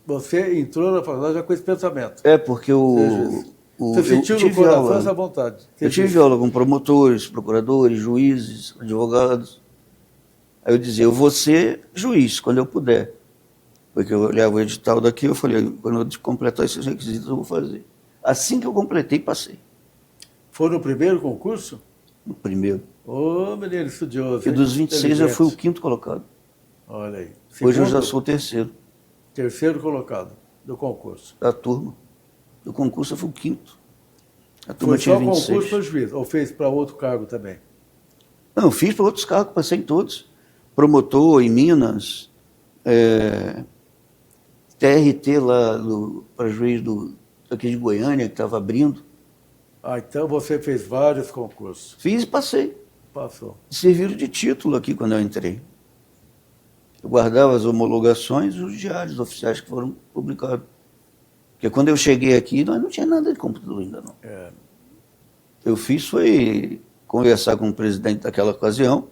Você entrou na faculdade já com esse pensamento. É, porque Ser juiz. Você eu sentiu no tive coração essa aula, vontade? de ser eu tive juiz. aula com promotores, procuradores, juízes, advogados. Aí eu dizia, eu vou ser juiz quando eu puder. Porque eu olhava o edital daqui, eu falei, quando eu completar esses requisitos, eu vou fazer. Assim que eu completei, passei. Foi no primeiro concurso? No primeiro. Ô, menino estudioso. E hein? dos 26 eu fui o Inteligente. 5º colocado. Olha aí. Hoje eu já Segundo, sou o 3º terceiro colocado do concurso. da turma. Do concurso eu fui o 5º. A turma Foi tinha só o concurso 26. para juiz? Ou fez para outro cargo também? Não, eu fiz para outros cargos, passei em todos. Promotor em Minas, TRT lá para juiz aqui de Goiânia, que estava abrindo. Ah, então você fez vários concursos. Fiz e passei. Passou. Serviram de título aqui quando eu entrei. Eu guardava as homologações e os diários oficiais que foram publicados. Porque quando eu cheguei aqui, nós não tinha nada de computador ainda não. É. Eu fiz foi conversar com o presidente daquela ocasião,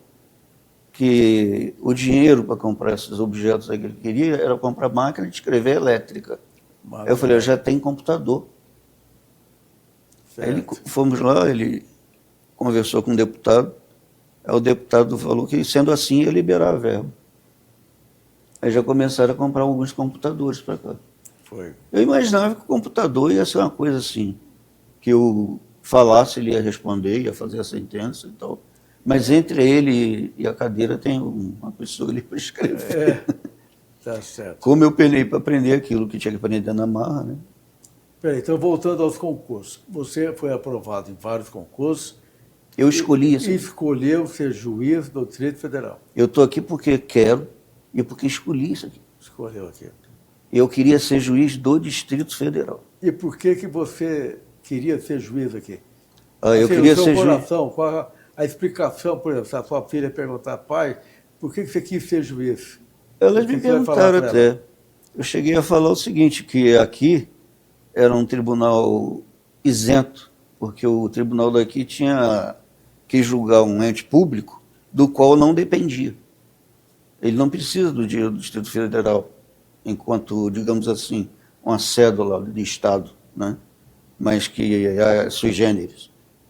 que o dinheiro para comprar esses objetos aí que ele queria era comprar máquina de escrever elétrica. Aí eu falei, eu já tenho computador. Aí fomos lá, ele conversou com o deputado, aí o deputado falou que, sendo assim, ia liberar a verba. Aí já começaram a comprar alguns computadores para cá. Foi. Eu imaginava que o computador ia ser uma coisa assim, que eu falasse, ele ia responder, ia fazer a sentença e tal. Mas entre ele e a cadeira tem uma pessoa ali para escrever. Tá certo. Como eu penei para aprender aquilo que tinha que aprender na marra, né? Peraí, então voltando aos concursos. Você foi aprovado em vários concursos. Eu escolhi isso. E escolheu ser juiz do Distrito Federal. Eu estou aqui porque quero e porque escolhi isso aqui. Escolheu aqui. Eu queria ser juiz do Distrito Federal. E por que você queria ser juiz aqui? Eu queria ser juiz. Qual a explicação, por exemplo, se a sua filha perguntar, pai, por que você quis ser juiz? Elas me perguntaram até. Eu cheguei a falar o seguinte, que aqui era um tribunal isento, porque o tribunal daqui tinha que julgar um ente público do qual não dependia. Ele não precisa do dinheiro do Distrito Federal, enquanto, digamos assim, uma cédula de Estado, né? Mas que é sui generis.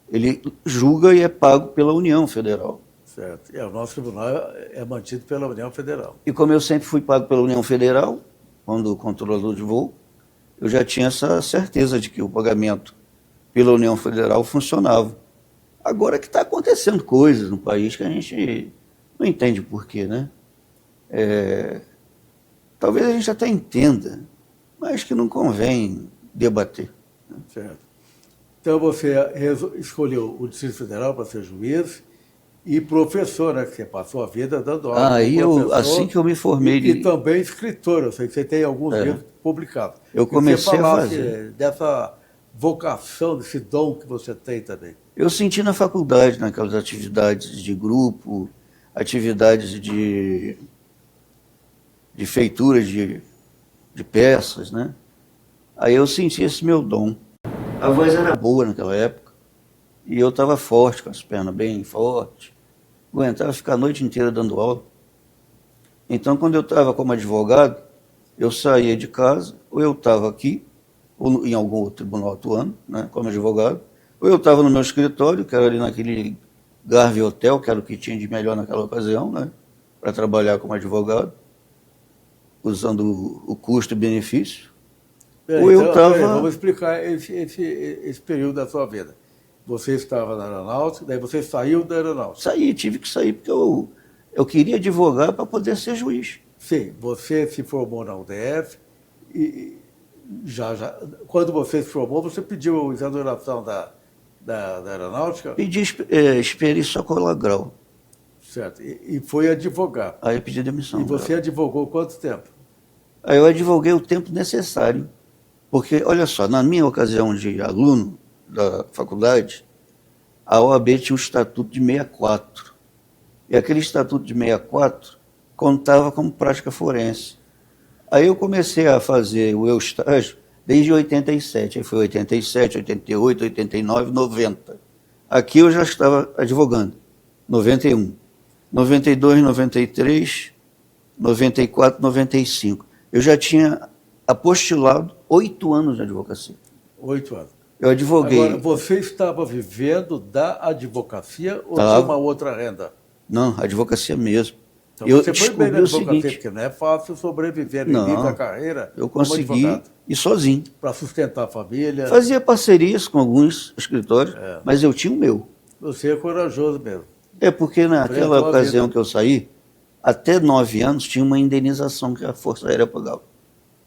Ele julga e é pago pela União Federal. Certo. O nosso tribunal é mantido pela União Federal. E como eu sempre fui pago pela União Federal, quando controlador de voo, eu já tinha essa certeza de que o pagamento pela União Federal funcionava. Agora que está acontecendo coisas no país que a gente não entende por quê, né? Talvez a gente até entenda, mas que não convém debater. Certo. Então você escolheu o Distrito Federal para ser juiz e professor, né? Que você passou a vida dando aula. Aí assim que eu me formei. E também escritor, eu sei que você tem alguns livros publicados. Eu comecei a fazer. Dessa vocação, desse dom que você tem também. Eu senti na faculdade, naquelas atividades de grupo, atividades de feitura de peças, né? Aí eu senti esse meu dom. A voz era boa naquela época e eu estava forte, com as pernas bem fortes. Aguentava ficar a noite inteira dando aula. Então, quando eu estava como advogado, eu saía de casa, ou eu estava aqui, ou em algum outro tribunal atuando, né, como advogado, ou eu estava no meu escritório, que era ali naquele Garvey Hotel, que era o que tinha de melhor naquela ocasião, né, para trabalhar como advogado, usando o custo e benefício. Vamos explicar esse período da sua vida. Você estava na aeronáutica, daí você saiu da aeronáutica. Saí, tive que sair porque eu queria advogar para poder ser juiz. Sim, você se formou na UDF e quando você se formou, você pediu exoneração da aeronáutica? Pedi, esperei só colar grau. Certo, e foi advogar. Aí eu pedi demissão. E você advogou quanto tempo? Aí eu advoguei o tempo necessário. Porque, olha só, na minha ocasião de aluno da faculdade, a OAB tinha um estatuto de 64. E aquele estatuto de 64 contava como prática forense. Aí eu comecei a fazer o meu estágio desde 87. Aí foi 87, 88, 89, 90. Aqui eu já estava advogando. 91. 92, 93, 94, 95. Eu já tinha apostilado 8 anos de advocacia. 8 anos. Eu advoguei. Agora, você estava vivendo da advocacia ou Tava. tinha uma outra renda? Não, advocacia mesmo. Então, Eu você foi bem na descobri o advocacia, seguinte, porque não é fácil sobreviver no Não, início da carreira eu como consegui advogado. ir sozinho. Para sustentar a família. Fazia parcerias com alguns escritórios, mas eu tinha o meu. Você é corajoso mesmo. É porque naquela Enfrentou a ocasião vida. que eu saí, até 9 anos tinha uma indenização que a Força Aérea pagava.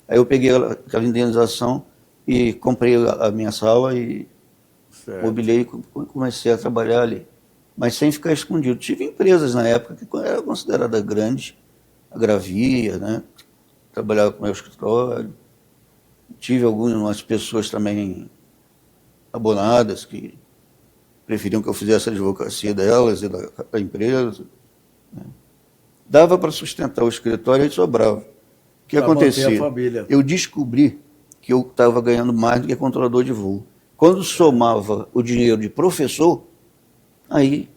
Aí eu peguei aquela indenização e comprei a minha sala e Certo. mobilei e comecei a trabalhar ali. Mas sem ficar escondido. Tive empresas na época que era considerada grande, a Gravia, né? Trabalhava com o meu escritório. Tive algumas pessoas também abonadas que preferiam que eu fizesse a advocacia delas e da empresa. Né? Dava para sustentar o escritório e sobrava. O que Pra manter acontecia? a família. Eu descobri que eu estava ganhando mais do que controlador de voo. Quando somava o dinheiro de professor, aí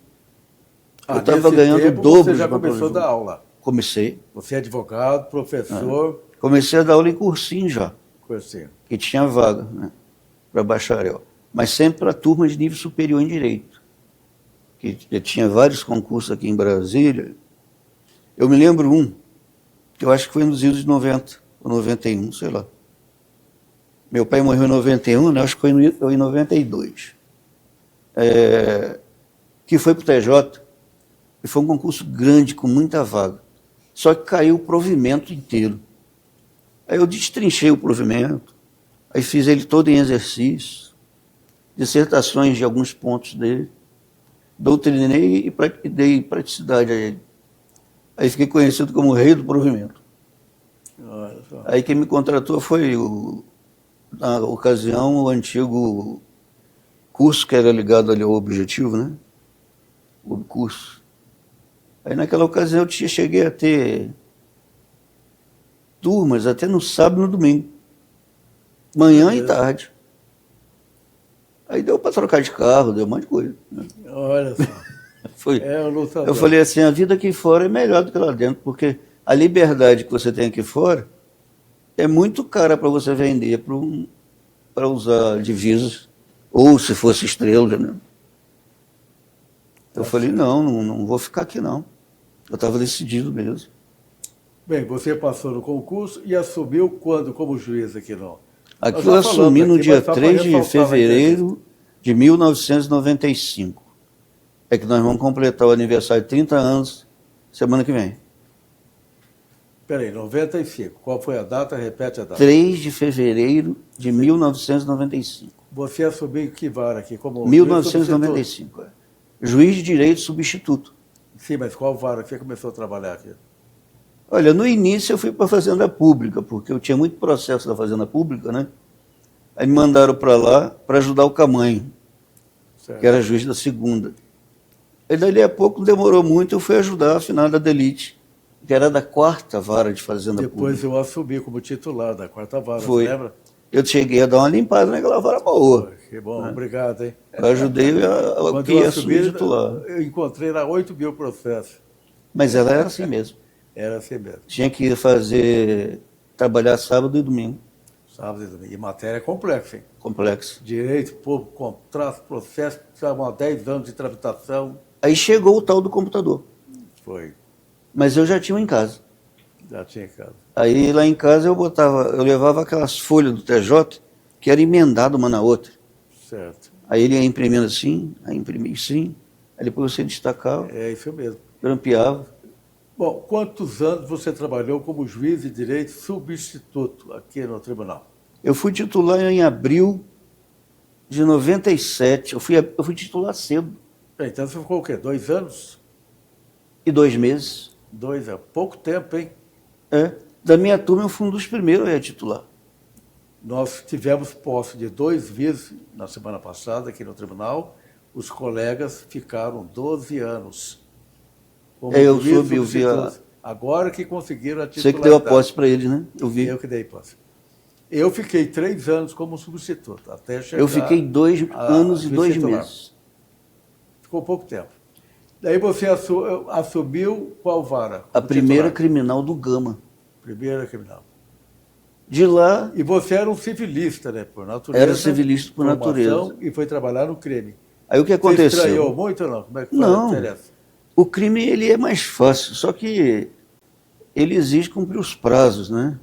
eu estava nesse ganhando tempo o dobro Você de já controlador começou a de dar voo. aula. Comecei. Você é advogado, professor, Comecei a dar aula em cursinho já, coisa assim. que tinha vaga, né, para bacharel. Mas sempre para turmas de nível superior em Direito. Que já tinha vários concursos aqui em Brasília. Eu me lembro um, que eu acho que foi nos anos 90, ou 91, sei lá. Meu pai morreu em 91, né, acho que foi em 92. Que foi para o TJ, e foi um concurso grande, com muita vaga. Só que caiu o provimento inteiro. Aí eu destrinchei o provimento, aí fiz ele todo em exercício, dissertações de alguns pontos dele, doutrinei e dei praticidade a ele. Aí fiquei conhecido como o rei do provimento. Olha só. Aí quem me contratou foi, na ocasião, o antigo curso que era ligado ali ao Objetivo, né? O curso. Aí naquela ocasião eu cheguei a ter turmas até no sábado e no domingo. Manhã e tarde. Aí deu para trocar de carro, deu um monte de coisa. Né? Olha só. Foi. É um lutador. Eu falei assim, a vida aqui fora é melhor do que lá dentro, porque a liberdade que você tem aqui fora é muito cara para você vender para usar divisas, ou se fosse estrela, né? Eu falei, não vou ficar aqui não. Eu estava decidido mesmo. Bem, você passou no concurso e assumiu quando como juiz aqui não? Aqui Nós eu já assumi falamos no aqui, dia mas só para 3 de ressaltar na fevereiro de 1995. É que nós vamos completar o aniversário de 30 anos semana que vem. Peraí, 95. Qual foi a data? Repete a data. 3 de fevereiro de 1995. Você assumiu em que vara aqui? Como juiz 1995. Juiz de direito substituto. substituto? Sim, mas qual vara que você começou a trabalhar aqui? Olha, no início eu fui para a Fazenda Pública, porque eu tinha muito processo da Fazenda Pública, né? Aí me mandaram para lá para ajudar o Camanho, Certo. que era juiz da segunda. Aí dali a pouco, não demorou muito, eu fui ajudar a finada da elite, que era da 4ª vara de Fazenda Depois Pública. eu assumi como titular da 4ª vara, Foi. você lembra? Eu cheguei a dar uma limpada naquela vara boa. Que bom, obrigado, hein? Eu ajudei a Quando que eu ia assumi, assumir titular. eu encontrei lá 8 mil processos. Mas ela era assim mesmo. Era assim mesmo. Tinha que trabalhar sábado e domingo. Sábado e domingo. E matéria complexa, hein? Complexo. Direito, público, contrato, processo, precisavam há 10 anos de tramitação. Aí chegou o tal do computador. Foi. Mas eu já tinha um em casa. Já tinha em casa. Aí lá em casa eu levava aquelas folhas do TJ que era emendada uma na outra. Certo. Aí ele ia imprimindo assim, aí imprimia assim, aí depois você destacava, É isso mesmo. grampeava. Bom, quantos anos você trabalhou como juiz de direito substituto aqui no tribunal? Eu fui titular em abril de 97, eu fui titular cedo, Bem, então você ficou o quê? 2 anos? e 2 meses. 2 é pouco tempo, hein? Da minha turma eu fui um dos primeiros a ir titular. Nós tivemos posse de 2 vices na semana passada aqui no tribunal. Os colegas ficaram 12 anos. Como Eu juiz soube, eu vi substituto. Agora que conseguiram a Você titularidade. que deu a posse para ele, né? Eu vi. Eu que dei posse. Eu fiquei 3 anos como substituto, até chegar... Eu fiquei 2 anos e 2 titular. meses. Ficou pouco tempo. Daí você assumiu qual vara? A como primeira titular? criminal do Gama. Primeira criminal. De lá, E você era um civilista, né? Por natureza. era civilista por formação, natureza. E foi trabalhar no crime. Aí o que Você estranhou aconteceu? muito ou não? Como é que foi a Não, diferença? o crime ele é mais fácil, só que ele exige cumprir os prazos, né?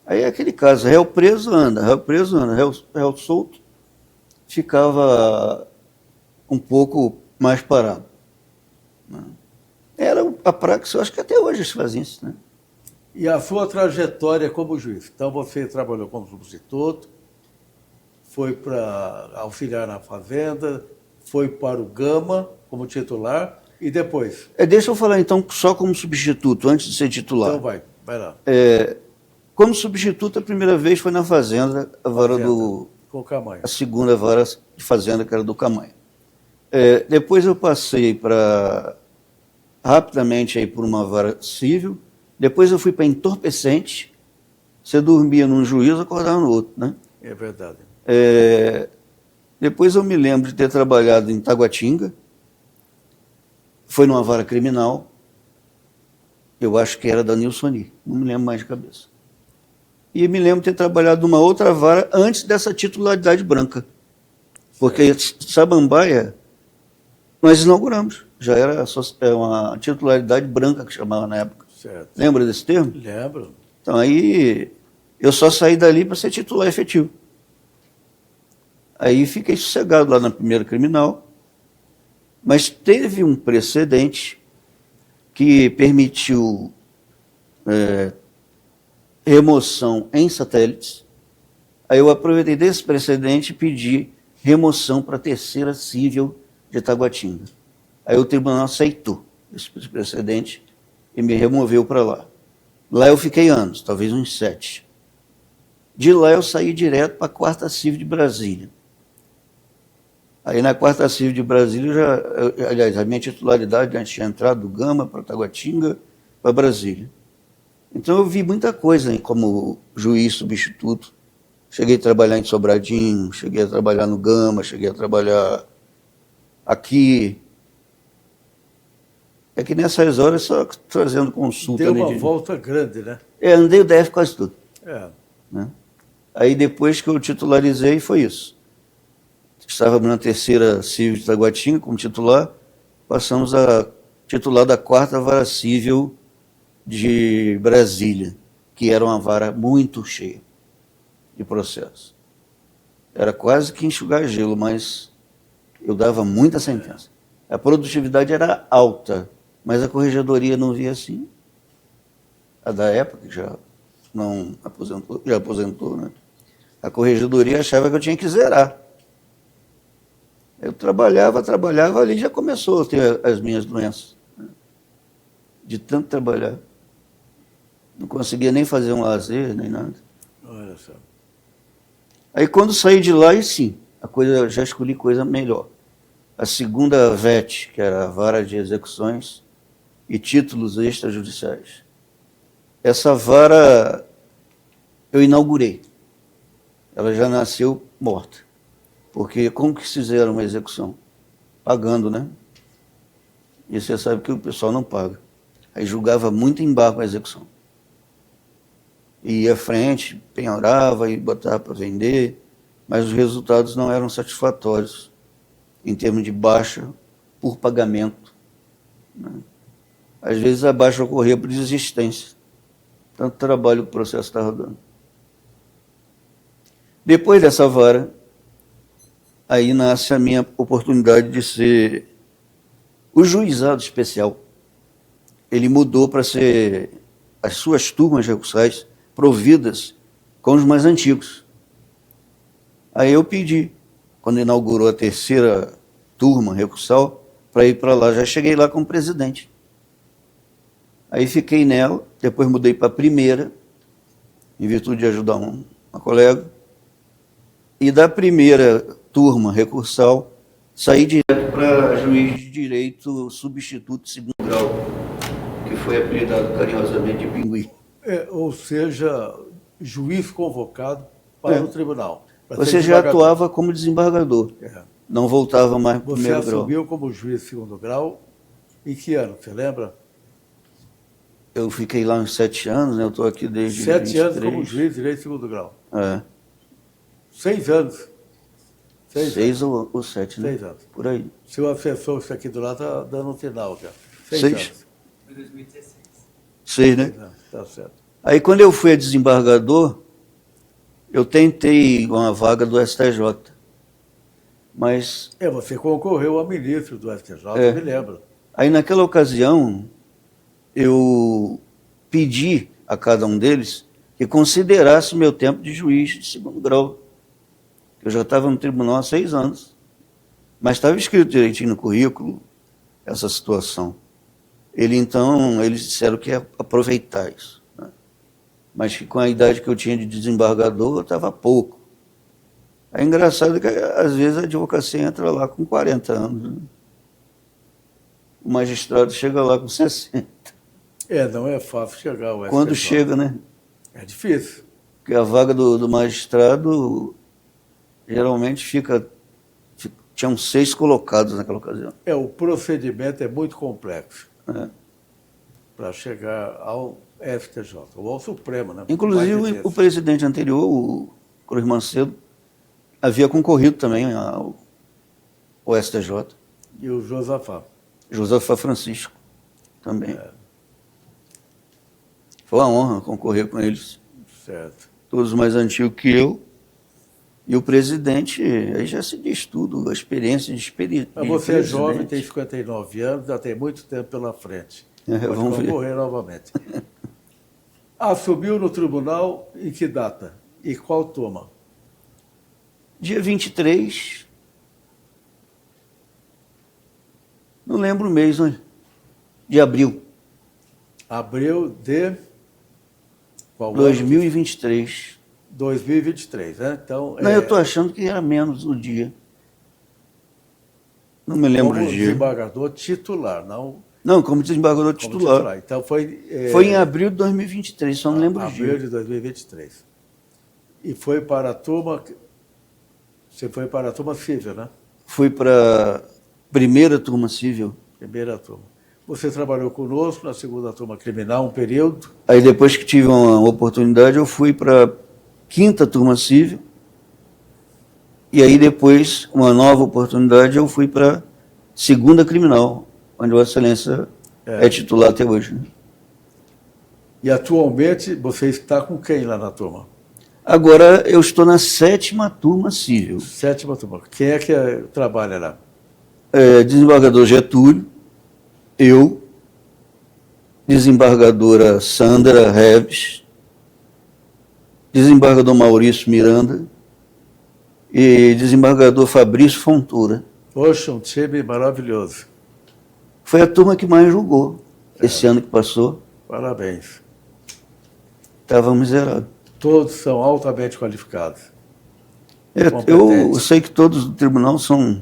Aí é aquele caso, réu preso anda, réu solto ficava um pouco mais parado, né? Era a prática, eu acho que até hoje eles fazem isso, né? E a sua trajetória como juiz? Então você trabalhou como substituto, foi para auxiliar na fazenda, foi para o Gama como titular e depois? Deixa eu falar então só como substituto, antes de ser titular. Então vai lá. Como substituto, a primeira vez foi na fazenda, a vara Fazenda, do... com Camanha. A segunda vara de fazenda, que era do Camanha. Depois eu passei para rapidamente aí por uma vara civil. Depois eu fui para entorpecente. Você dormia num juízo, acordava no outro, né? É verdade. Depois eu me lembro de ter trabalhado em Taguatinga. Foi numa vara criminal. Eu acho que era da Nilsoni, não me lembro mais de cabeça. E me lembro de ter trabalhado numa outra vara antes dessa titularidade branca. Porque Samambaia, nós inauguramos. Já era uma titularidade branca que chamava na época. Certo. Lembra desse termo? Lembro. Então aí eu só saí dali para ser titular efetivo. Aí fiquei sossegado lá na primeira criminal, mas teve um precedente que permitiu remoção em satélites. Aí eu aproveitei desse precedente e pedi remoção para a terceira civil de Taguatinga. Aí o tribunal aceitou esse precedente e me removeu para lá. Lá eu fiquei anos, talvez uns 7. De lá eu saí direto para a quarta civil de Brasília. Aí na quarta civil de Brasília, aliás, a minha titularidade antes tinha entrado do Gama para Taguatinga para Brasília. Então eu vi muita coisa como juiz substituto. Cheguei a trabalhar em Sobradinho, cheguei a trabalhar no Gama, cheguei a trabalhar aqui. É que nessas horas só trazendo consulta. Deu uma volta grande, né? Andei o DF quase tudo. Né? Aí depois que eu titularizei foi isso. Estávamos na terceira civil de Taguatinga como titular, passamos a titular da quarta vara civil de Brasília, que era uma vara muito cheia de processo. Era quase que enxugar gelo, mas eu dava muita sentença. A produtividade era alta, mas a corregedoria não via assim. A da época, que já não aposentou, já aposentou, né? A corregedoria achava que eu tinha que zerar. Eu trabalhava, ali já começou a ter as minhas doenças, né? De tanto trabalhar. Não conseguia nem fazer um lazer, nem nada. Olha só. Aí quando saí de lá, e sim, já escolhi coisa melhor. A segunda VET, que era a Vara de Execuções e Títulos Extrajudiciais. Essa vara eu inaugurei. Ela já nasceu morta. Porque como que fizeram uma execução? Pagando, né? E você sabe que o pessoal não paga. Aí julgava muito embargo a execução. E ia à frente, penhorava e botava para vender, mas os resultados não eram satisfatórios em termos de baixa por pagamento, né? Às vezes a baixa ocorria por desistência. Tanto trabalho que o processo estava dando. Depois dessa vara, aí nasce a minha oportunidade de ser o juizado especial. Ele mudou para ser as suas turmas recursais providas com os mais antigos. Aí eu pedi, quando inaugurou a terceira turma recursal, para ir para lá. Já cheguei lá como presidente. Aí fiquei nela, depois mudei para a primeira, em virtude de ajudar uma colega. E da primeira turma recursal, saí direto para juiz de direito substituto de segundo grau, que foi apelidado carinhosamente de Pinguim. Ou seja, juiz convocado para o tribunal. Você já atuava como desembargador, não voltava mais para o primeiro grau. Você assumiu como juiz de segundo grau Em que ano, você lembra? Eu fiquei lá uns 7 anos, né? Eu estou aqui desde 7 anos 23. como juiz de direito de segundo grau. É. 6 anos. 6 ou 7, né? 6 anos. Por aí. Seu assessor, isso aqui do lado, está dando um sinal já. 6 6? anos. Foi 2016. 6, né? 6 anos, tá certo. Aí quando eu fui a desembargador, eu tentei uma vaga do STJ. Mas Você concorreu a ministro do STJ, É. me lembro. aí naquela ocasião, eu pedi a cada um deles que considerasse meu tempo de juiz de segundo grau. Eu já estava no tribunal há 6 anos. Mas estava escrito direitinho no currículo essa situação. Eles disseram que ia aproveitar isso, né? Mas que com a idade que eu tinha de desembargador, eu estava pouco. É engraçado que, às vezes, a advocacia entra lá com 40 anos. Né? O magistrado chega lá com 60. Não é fácil chegar ao STJ. Quando chega, né? É difícil. Porque a vaga do magistrado, geralmente, tinham 6 colocados naquela ocasião. O procedimento é muito complexo É. para chegar ao STJ, ou ao Supremo, né? Inclusive, Mais o presidente anterior, o Cruz Macedo, havia concorrido também ao STJ. E o Josafá. Josafá Francisco também. Foi uma honra concorrer com eles, Certo. todos mais antigos que eu. E o presidente, aí já se diz tudo, a experiência de experiência. Mas você é jovem, tem 59 anos, já tem muito tempo pela frente. Pode Vamos ver. concorrer novamente. Assumiu no tribunal em que data? E qual turma? Dia 23, não lembro o mês, né? De abril, Abril de... Qual ano? 2023. 2023, né? Então, Não, eu estou achando que era menos o dia. Não me lembro como o dia. desembargador titular, não Não, como desembargador como titular. Então foi... Foi em abril de 2023, só não lembro o abril dia. de 2023. E foi para a turma... Você foi para a turma civil, né? Fui para a primeira turma civil. Primeira turma. Você trabalhou conosco na segunda turma criminal um período. Aí depois que tive uma oportunidade, eu fui para a quinta turma civil. E aí depois, uma nova oportunidade, eu fui para a segunda criminal, onde Vossa Excelência é titular até hoje. Né? E atualmente você está com quem lá na turma? Agora eu estou na 7ª turma civil. 7ª turma. Quem é que trabalha lá? Desembargador Getúlio, eu, desembargadora Sandra Reves, desembargador Maurício Miranda e desembargador Fabrício Fontoura. Poxa, um time maravilhoso. Foi a turma que mais julgou esse ano que passou. Parabéns. Estávamos zerados. Todos são altamente qualificados. Eu sei que todos do tribunal são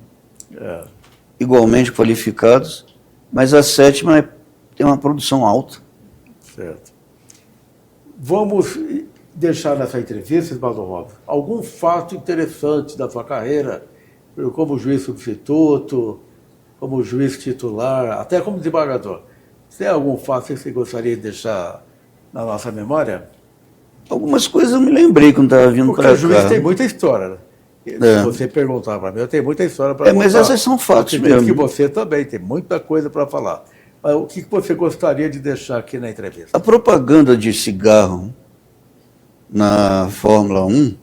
igualmente qualificados, mas a 7ª tem uma produção alta. Certo. Vamos deixar nessa entrevista, Osvaldo Robles, algum fato interessante da sua carreira, como juiz substituto, como juiz titular, até como desembargador. Tem algum fato que você gostaria de deixar na nossa memória? Algumas coisas eu me lembrei quando estava vindo para cá. Porque o juiz tem muita história, né? Se você perguntar para mim, eu tenho muita história para contar. Mas essas são fatos mesmo. Que você também tem muita coisa para falar. Mas o que você gostaria de deixar aqui na entrevista? A propaganda de cigarro na Fórmula 1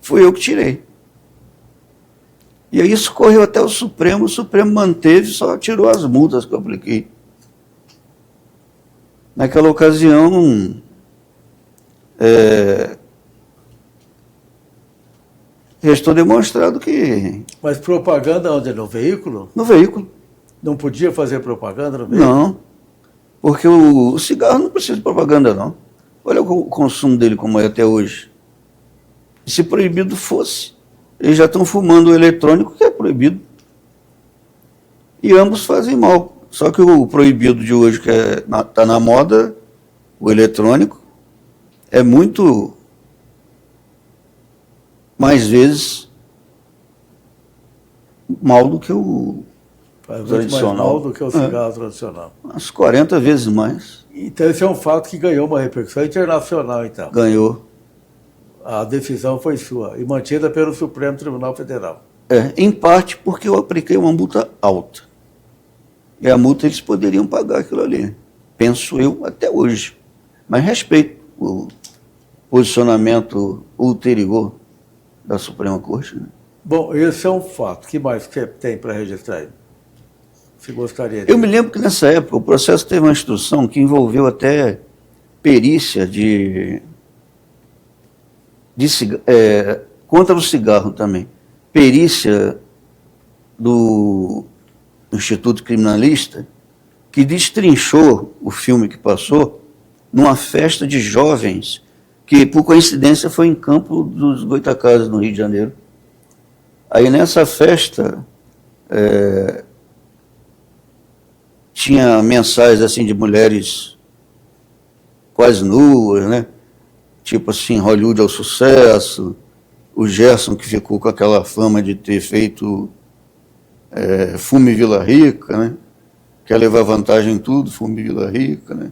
fui eu que tirei. E aí isso correu até o Supremo manteve, só tirou as multas que eu apliquei. Naquela ocasião, restou demonstrado que... Mas propaganda onde? No veículo? No veículo. Não podia fazer propaganda no veículo? Não, porque o cigarro não precisa de propaganda, não. Olha o consumo dele como é até hoje. E se proibido fosse, eles já estão fumando o eletrônico, que é proibido. E ambos fazem mal. Só que o proibido de hoje, que está na moda, o eletrônico, é muito mais vezes mal do que o Faz muito mais tradicional. mal do que o cigarro tradicional. Umas 40 vezes mais. Então, esse é um fato que ganhou uma repercussão internacional, então. Ganhou. A decisão foi sua e mantida pelo Supremo Tribunal Federal. Em parte porque eu apliquei uma multa alta. E a multa eles poderiam pagar aquilo ali. Penso eu até hoje. Mas respeito o posicionamento ulterior da Suprema Corte. Né? Bom, esse é um fato. O que mais você tem para registrar aí? Se gostaria de... Eu me lembro que nessa época o processo teve uma instrução que envolveu até perícia contra o cigarro também. Perícia do Instituto Criminalista, que destrinchou o filme que passou numa festa de jovens, que por coincidência foi em Campo dos Goytacazes, no Rio de Janeiro. Aí nessa festa tinha mensagens assim de mulheres quase nuas, né? Tipo assim, Hollywood é o sucesso, o Gerson que ficou com aquela fama de ter feito Fume Vila Rica, né? Quer levar vantagem em tudo, Fume Vila Rica, né?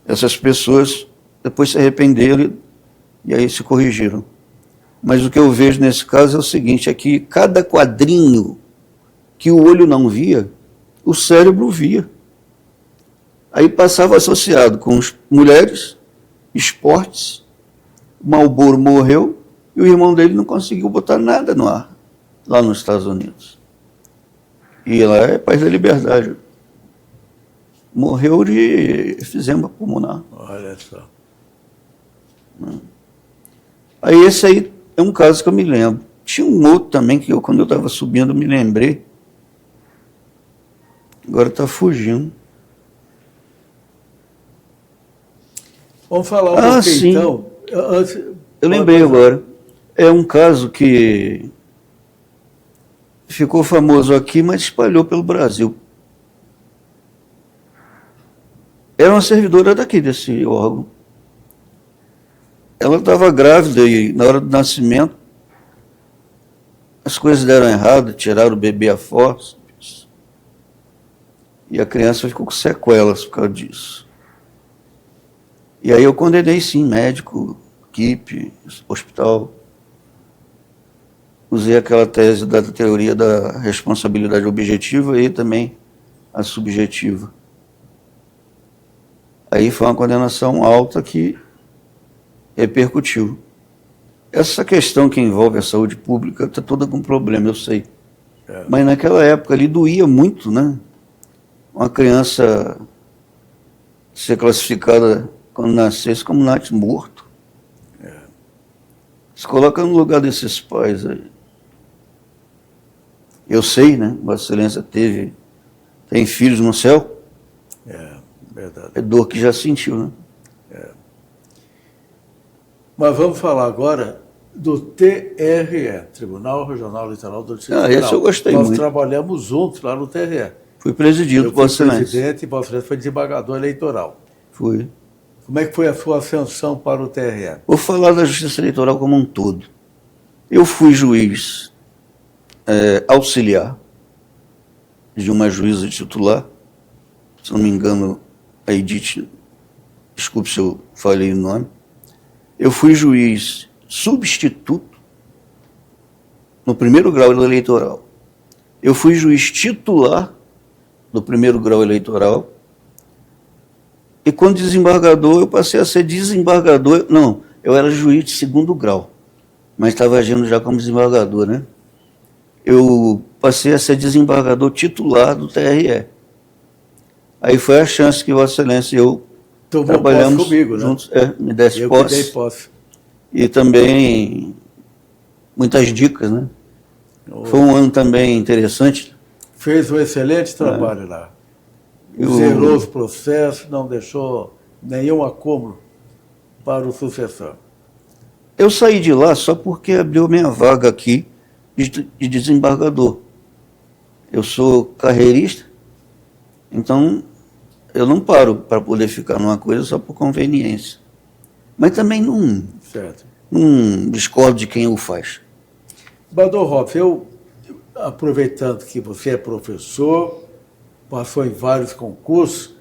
Essas pessoas depois se arrependeram e aí se corrigiram. Mas o que eu vejo nesse caso é o seguinte, é que cada quadrinho que o olho não via, o cérebro via. Aí passava associado com mulheres, esportes, Marlboro morreu e o irmão dele não conseguiu botar nada no ar, lá nos Estados Unidos. E lá é país da liberdade. Morreu de efizema pulmonar. Olha só. Aí esse aí é um caso que eu me lembro. Tinha um outro também que quando eu estava subindo, eu me lembrei. Agora está fugindo. Vamos falar um pouquinho, sim. então. Eu lembrei agora. É um caso que ficou famoso aqui, mas espalhou pelo Brasil. Era uma servidora daqui, desse órgão. Ela estava grávida e na hora do nascimento as coisas deram errado, tiraram o bebê a força e a criança ficou com sequelas por causa disso. E aí eu condenei sim, médico, equipe, hospital. Usei aquela tese da teoria da responsabilidade objetiva e também a subjetiva. Aí foi uma condenação alta que repercutiu. Essa questão que envolve a saúde pública está toda com problema, eu sei. Mas naquela época ali doía muito, né? Uma criança ser classificada quando nascesse como nasce morto. Se coloca no lugar desses pais aí. Eu sei, né? Vossa Excelência tem filhos no céu. Verdade. É dor que já sentiu, né? Mas vamos falar agora do TRE, Tribunal Regional Eleitoral do Distrito Federal. Esse eu gostei Nós muito. trabalhamos juntos lá no TRE. Fui presidido Eu por fui Vossa Excelência. presidente e Vossa Excelência foi desembargador eleitoral. Fui. Como é que foi a sua ascensão para o TRE? Vou falar da Justiça Eleitoral como um todo. Eu fui juiz auxiliar de uma juíza titular, se não me engano, a Edith, desculpe se eu falei o nome. Eu fui juiz substituto no primeiro grau eleitoral. Eu fui juiz titular do primeiro grau eleitoral. E quando desembargador, eu passei a ser desembargador. Não, eu era juiz de segundo grau, mas estava agindo já como desembargador, né? Eu passei a ser desembargador titular do TRE. Aí foi a chance que Vossa Excelência e eu trabalhamos comigo, juntos, né? me desse Eu posse. que dei posse. E também muitas dicas, né? Foi um ano também interessante. Fez um excelente trabalho lá. Zerou os processos, não deixou nenhum acúmulo para o sucessor. Eu saí de lá só porque abriu minha vaga aqui de desembargador. Eu sou carreirista, então eu não paro para poder ficar numa coisa só por conveniência. Mas também não discordo de quem o faz. Bador Hoff, aproveitando que você é professor, passou em vários concursos,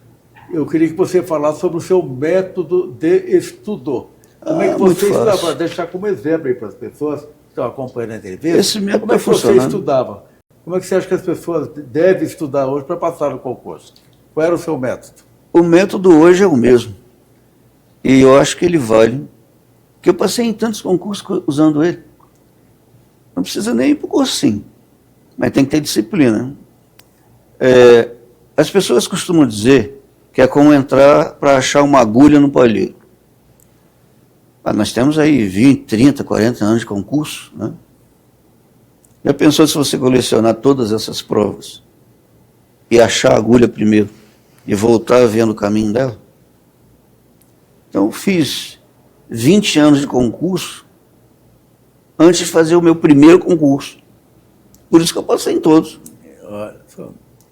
eu queria que você falasse sobre o seu método de estudo. Como é que você estudava? Para deixar como exemplo aí para as pessoas que estão acompanhando a entrevista. Esse método como é que você estudava? Como é que você acha que as pessoas devem estudar hoje para passar no concurso? Qual era o seu método? O método hoje é o mesmo. E eu acho que ele vale. Porque eu passei em tantos concursos usando ele. Não precisa nem ir para o cursinho. Mas tem que ter disciplina. As pessoas costumam dizer que é como entrar para achar uma agulha no palheiro. Nós temos aí 20, 30, 40 anos de concurso, né? Já pensou se você colecionar todas essas provas e achar a agulha primeiro e voltar vendo o caminho dela? Então, eu fiz 20 anos de concurso antes de fazer o meu primeiro concurso. Por isso que eu passei em todos.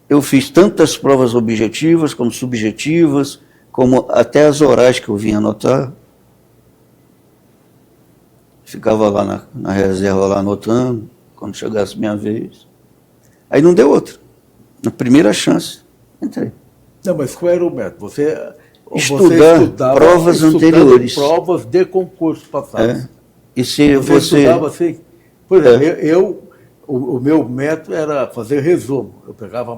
Eu fiz tantas provas objetivas como subjetivas, como até as orais que eu vinha anotar. Ficava lá na reserva, lá anotando, quando chegasse minha vez. Aí não deu outra. Na primeira chance, entrei. Não, mas qual era o método? Você estudava provas anteriores. Provas de concurso passado. E se você estudava assim? Por exemplo, o meu método era fazer resumo. Eu pegava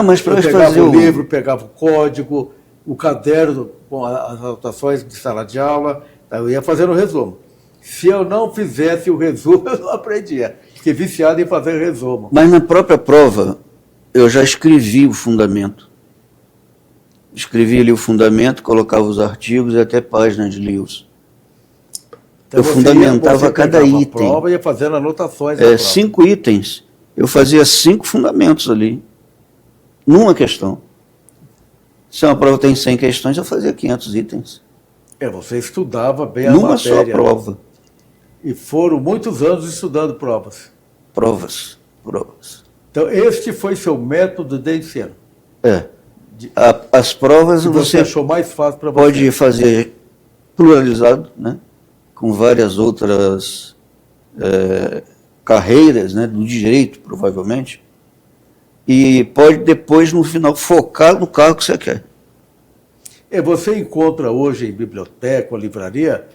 mas para fazer o livro, pegava o código, o caderno com as anotações de sala de aula, eu ia fazendo o resumo. Se eu não fizesse o resumo, eu não aprendia. Fiquei viciado em fazer resumo. Mas na própria prova, eu já escrevi o fundamento. Escrevi ali o fundamento, colocava os artigos e até páginas de livros. Então, eu fundamentava cada item. A prova e ia fazendo anotações. 5 itens. Eu fazia 5 fundamentos ali, numa questão. Se uma prova tem 100 questões, eu fazia 500 itens. Você estudava bem a numa matéria. Só prova. E foram muitos anos estudando provas. Provas. Então, este foi seu método de ensino. As provas você achou mais fácil para você. Pode fazer pluralizado, né? Com várias outras carreiras, né? Do direito, provavelmente. E pode depois, no final, focar no cargo que você quer. Você encontra hoje em biblioteca ou livraria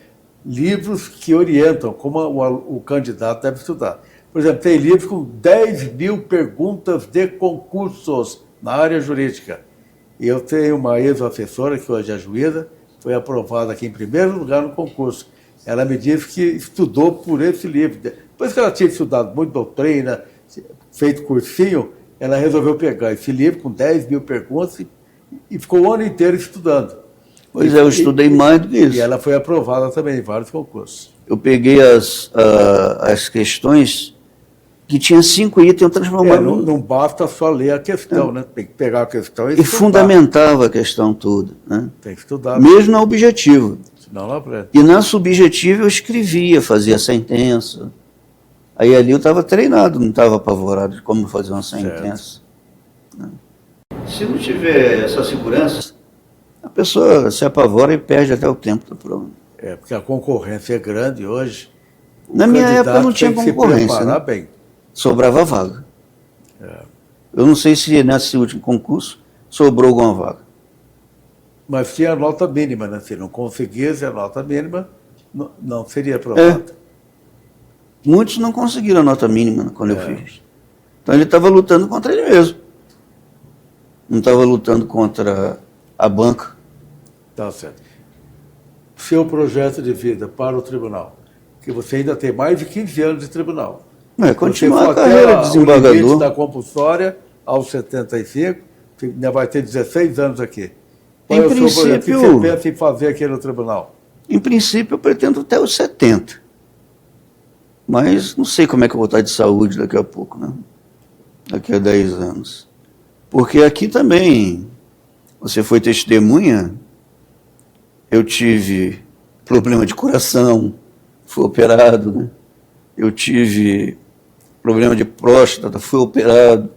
livros que orientam como o candidato deve estudar. Por exemplo, tem livros com 10 mil perguntas de concursos na área jurídica. E eu tenho uma ex-assessora, que hoje é juíza, foi aprovada aqui em primeiro lugar no concurso. Ela me disse que estudou por esse livro. Depois que ela tinha estudado muito doutrina, feito cursinho, ela resolveu pegar esse livro com 10 mil perguntas e ficou o ano inteiro estudando. Pois eu estudei mais do que isso. E ela foi aprovada também em vários concursos. Eu peguei as questões que tinham 5 itens, eu transformava... Não basta só ler a questão, né? Tem que pegar a questão e estudar. Fundamentava a questão toda, né? Tem que estudar. Mesmo na objetiva. Senão não aprende. E na subjetiva eu escrevia, fazia sentença. Aí ali eu estava treinado, não estava apavorado de como fazer uma sentença. Se não tiver essa segurança, a pessoa se apavora e perde até o tempo da prova. Porque a concorrência é grande hoje. Na minha época não tinha concorrência, né? Bem. Sobrava vaga. Eu não sei se nesse último concurso sobrou alguma vaga. Mas tinha a nota mínima, né? Se não conseguisse a nota mínima, não seria aprovado. Muitos não conseguiram a nota mínima quando eu fiz. Então ele estava lutando contra ele mesmo. Não estava lutando contra a banca. Tá certo. Seu projeto de vida para o tribunal, que você ainda tem mais de 15 anos de tribunal. Continuar a carreira de desembargador. O limite da compulsória aos 75, ainda vai ter 16 anos aqui. Qual é o seu projeto? O que você pensa em fazer aqui no tribunal? Em princípio, eu pretendo até os 70. Mas não sei como é que eu vou estar de saúde daqui a pouco, né? Daqui a 10 anos. Porque aqui também, você foi testemunha, eu tive problema de coração, fui operado, né? Eu tive problema de próstata, fui operado,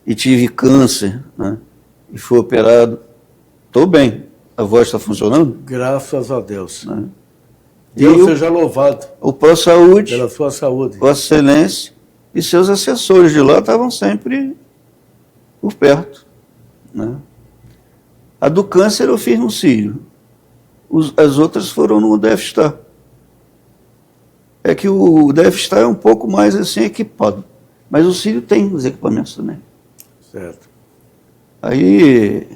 e tive câncer, né? E fui operado. Estou bem. A voz está funcionando? Graças a Deus. Né? Deus seja louvado. O ProSaúde, pela sua saúde. Vossa Excelência, e seus assessores de lá estavam sempre por perto, né? A do câncer eu fiz no Sírio. As outras foram no DefStar. É que o DefStar é um pouco mais assim equipado. Mas o Sírio tem os equipamentos também. Certo. Aí,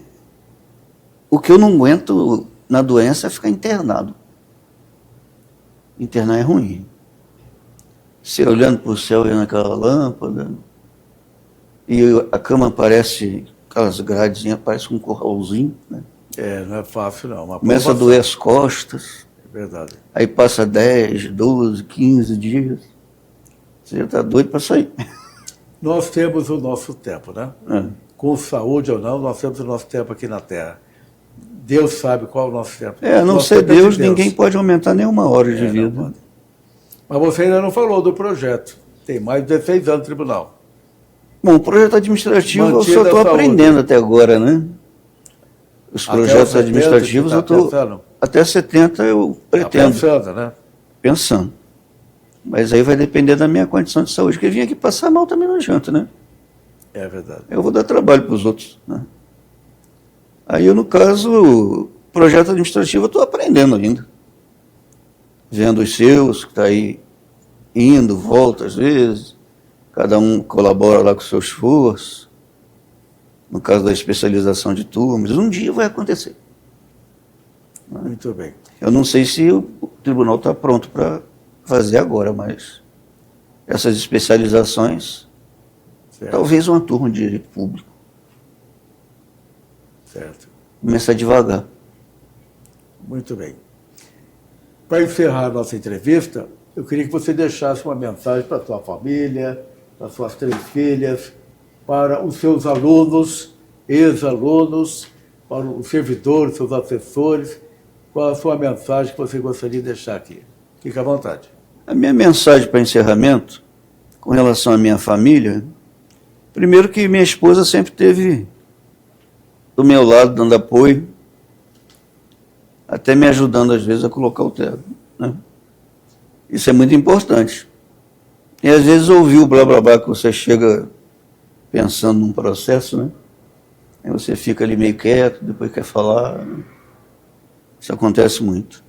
o que eu não aguento na doença é ficar internado. Internar é ruim. Você olhando para o céu, vendo aquela lâmpada, e a cama parece, aquelas gradezinhas, parece um corralzinho, né? Não é fácil não. Uma Começa a doer as costas. É verdade. Aí passa 10, 12, 15 dias. Você já está doido para sair. Nós temos o nosso tempo, né? Com saúde ou não, nós temos o nosso tempo aqui na Terra. Deus sabe qual é o nosso tempo. A não ser Deus, ninguém pode aumentar nenhuma hora de vida. Mas você ainda não falou do projeto. Tem mais de 16 anos no tribunal. Bom, o projeto administrativo eu só estou aprendendo até agora, né? Os projetos administrativos eu estou... Até 70 eu pretendo. Pensando, né? Pensando. Mas aí vai depender da minha condição de saúde, porque vir aqui passar mal também não adianta, né? É verdade. Eu vou dar trabalho para os outros, né? Aí eu, no caso, projeto administrativo eu estou aprendendo ainda. Vendo os seus, que está aí indo, volta às vezes, cada um colabora lá com o seu esforço. No caso da especialização de turmas, um dia vai acontecer. Muito bem. Eu não sei se o tribunal está pronto para fazer agora, mas essas especializações, certo. Talvez uma turma de direito público. Certo. Começar devagar. Muito bem. Para encerrar a nossa entrevista, eu queria que você deixasse uma mensagem para a sua família, para as suas 3 filhas, para os seus alunos, ex-alunos, para os servidores, seus assessores. Qual a sua mensagem que você gostaria de deixar aqui? Fique à vontade. A minha mensagem para encerramento, com relação à minha família, primeiro que minha esposa sempre esteve do meu lado, dando apoio, até me ajudando às vezes a colocar o teto, né? Isso é muito importante. E às vezes ouvir o blá blá blá que você chega pensando num processo, né? Aí você fica ali meio quieto, depois quer falar. Isso acontece muito.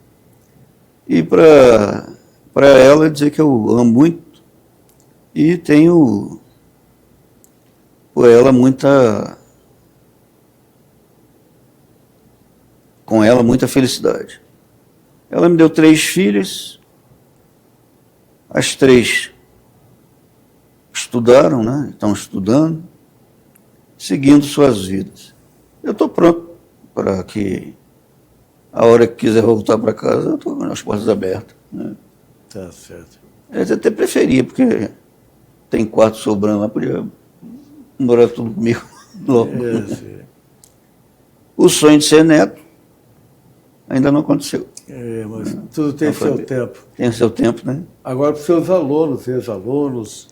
E para ela dizer que eu amo muito e tenho por ela com ela muita felicidade. Ela me deu 3 filhas, as 3 estudaram, né? Estão estudando, seguindo suas vidas. Eu estou pronto para que a hora que quiser voltar para casa, eu estou com as portas abertas, né? Tá certo. Eu até preferia, porque tem quarto sobrando lá, podia morar tudo comigo logo. O sonho de ser neto ainda não aconteceu. Mas tudo tem seu tempo. Tem seu tempo, né? Agora, para os seus alunos, ex-alunos...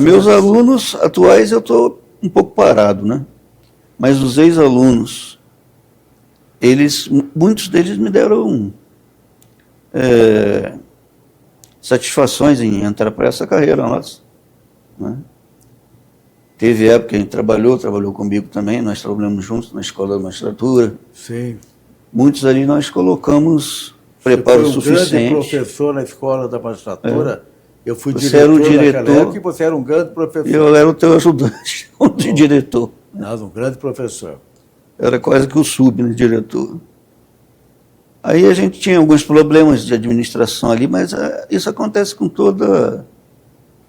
Meus alunos atuais eu estou um pouco parado, né? Mas os ex-alunos, muitos deles me deram satisfações em entrar para essa carreira nossa, né? Teve época que a gente trabalhou comigo também, nós trabalhamos juntos na escola da magistratura. Sim. Muitos ali nós colocamos preparo suficiente. Você foi um grande professor na escola da magistratura. Eu fui você era o diretor e você era um grande professor. Eu era o teu ajudante, de diretor. Mas um grande professor. Era quase que o diretor. Aí a gente tinha alguns problemas de administração ali, mas isso acontece com toda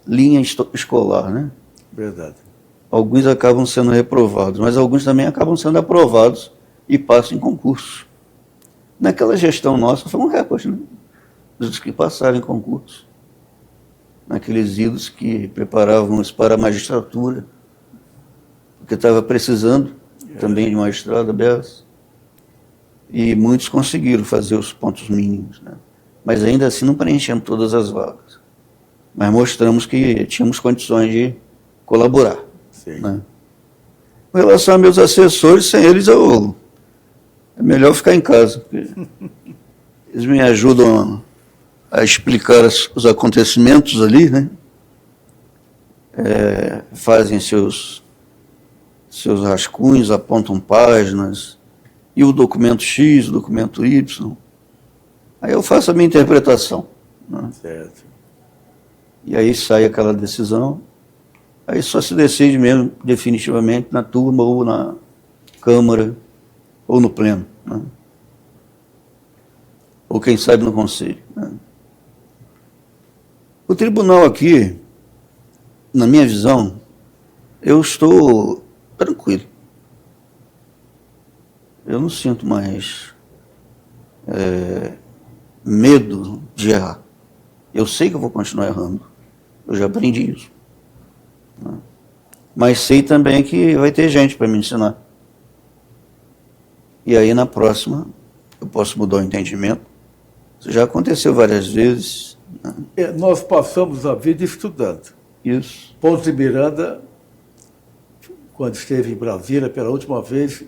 linha escolar, né? Verdade. Alguns acabam sendo reprovados, mas alguns também acabam sendo aprovados e passam em concurso. Naquela gestão nossa foi um recorde, né? Dos que passaram em concurso. Naqueles idos que preparavam-nos para a magistratura, porque estava precisando também de magistrado aberto. E muitos conseguiram fazer os pontos mínimos, né? Mas ainda assim não preenchemos todas as vagas. Mas mostramos que tínhamos condições de colaborar. Sim. Né? Com relação a meus assessores, sem eles é melhor ficar em casa, porque eles me ajudam a explicar os acontecimentos ali, né? fazem seus rascunhos, apontam páginas, e o documento X, o documento Y. Aí eu faço a minha interpretação, né? Certo. E aí sai aquela decisão, aí só se decide mesmo definitivamente na turma ou na Câmara ou no Pleno, né? Ou quem sabe no Conselho, né? O tribunal aqui, na minha visão, eu estou tranquilo. Eu não sinto mais medo de errar. Eu sei que eu vou continuar errando. Eu já aprendi isso, né? Mas sei também que vai ter gente para me ensinar. E aí, na próxima, eu posso mudar o entendimento. Isso já aconteceu várias vezes, né? Nós passamos a vida estudando. Isso. Pontes de Miranda, quando esteve em Brasília pela última vez,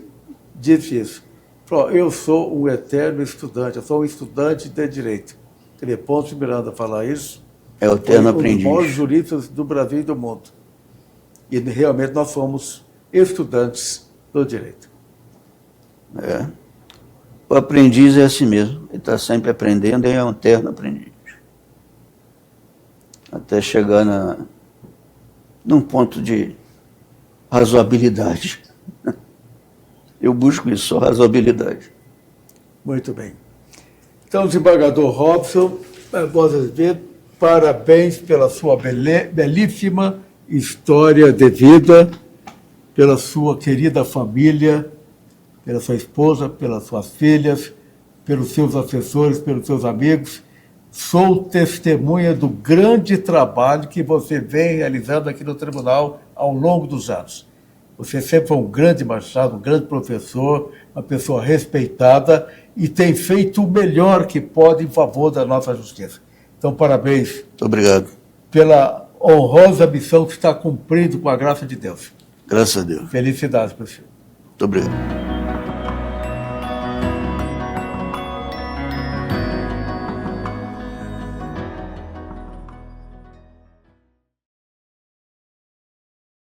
disse isso. Falou, eu sou um eterno estudante, eu sou um estudante de direito. Quer dizer, Pontes de Miranda falar isso, é o eterno foi um dos aprendiz. maiores juristas do Brasil e do mundo. E realmente nós somos estudantes do direito. O aprendiz é assim mesmo. Ele está sempre aprendendo e é um eterno aprendiz. Até chegar num ponto de razoabilidade. Eu busco isso, só razoabilidade. Muito bem. Então, desembargador Robson Barbosa Azevedo, parabéns pela sua belíssima história de vida, pela sua querida família, pela sua esposa, pelas suas filhas, pelos seus assessores, pelos seus amigos. Sou testemunha do grande trabalho que você vem realizando aqui no tribunal ao longo dos anos. Você sempre foi um grande magistrado, um grande professor, uma pessoa respeitada e tem feito o melhor que pode em favor da nossa justiça. Então, parabéns. Muito obrigado. Pela honrosa missão que está cumprindo com a graça de Deus. Graças a Deus. Felicidades para o senhor. Muito obrigado.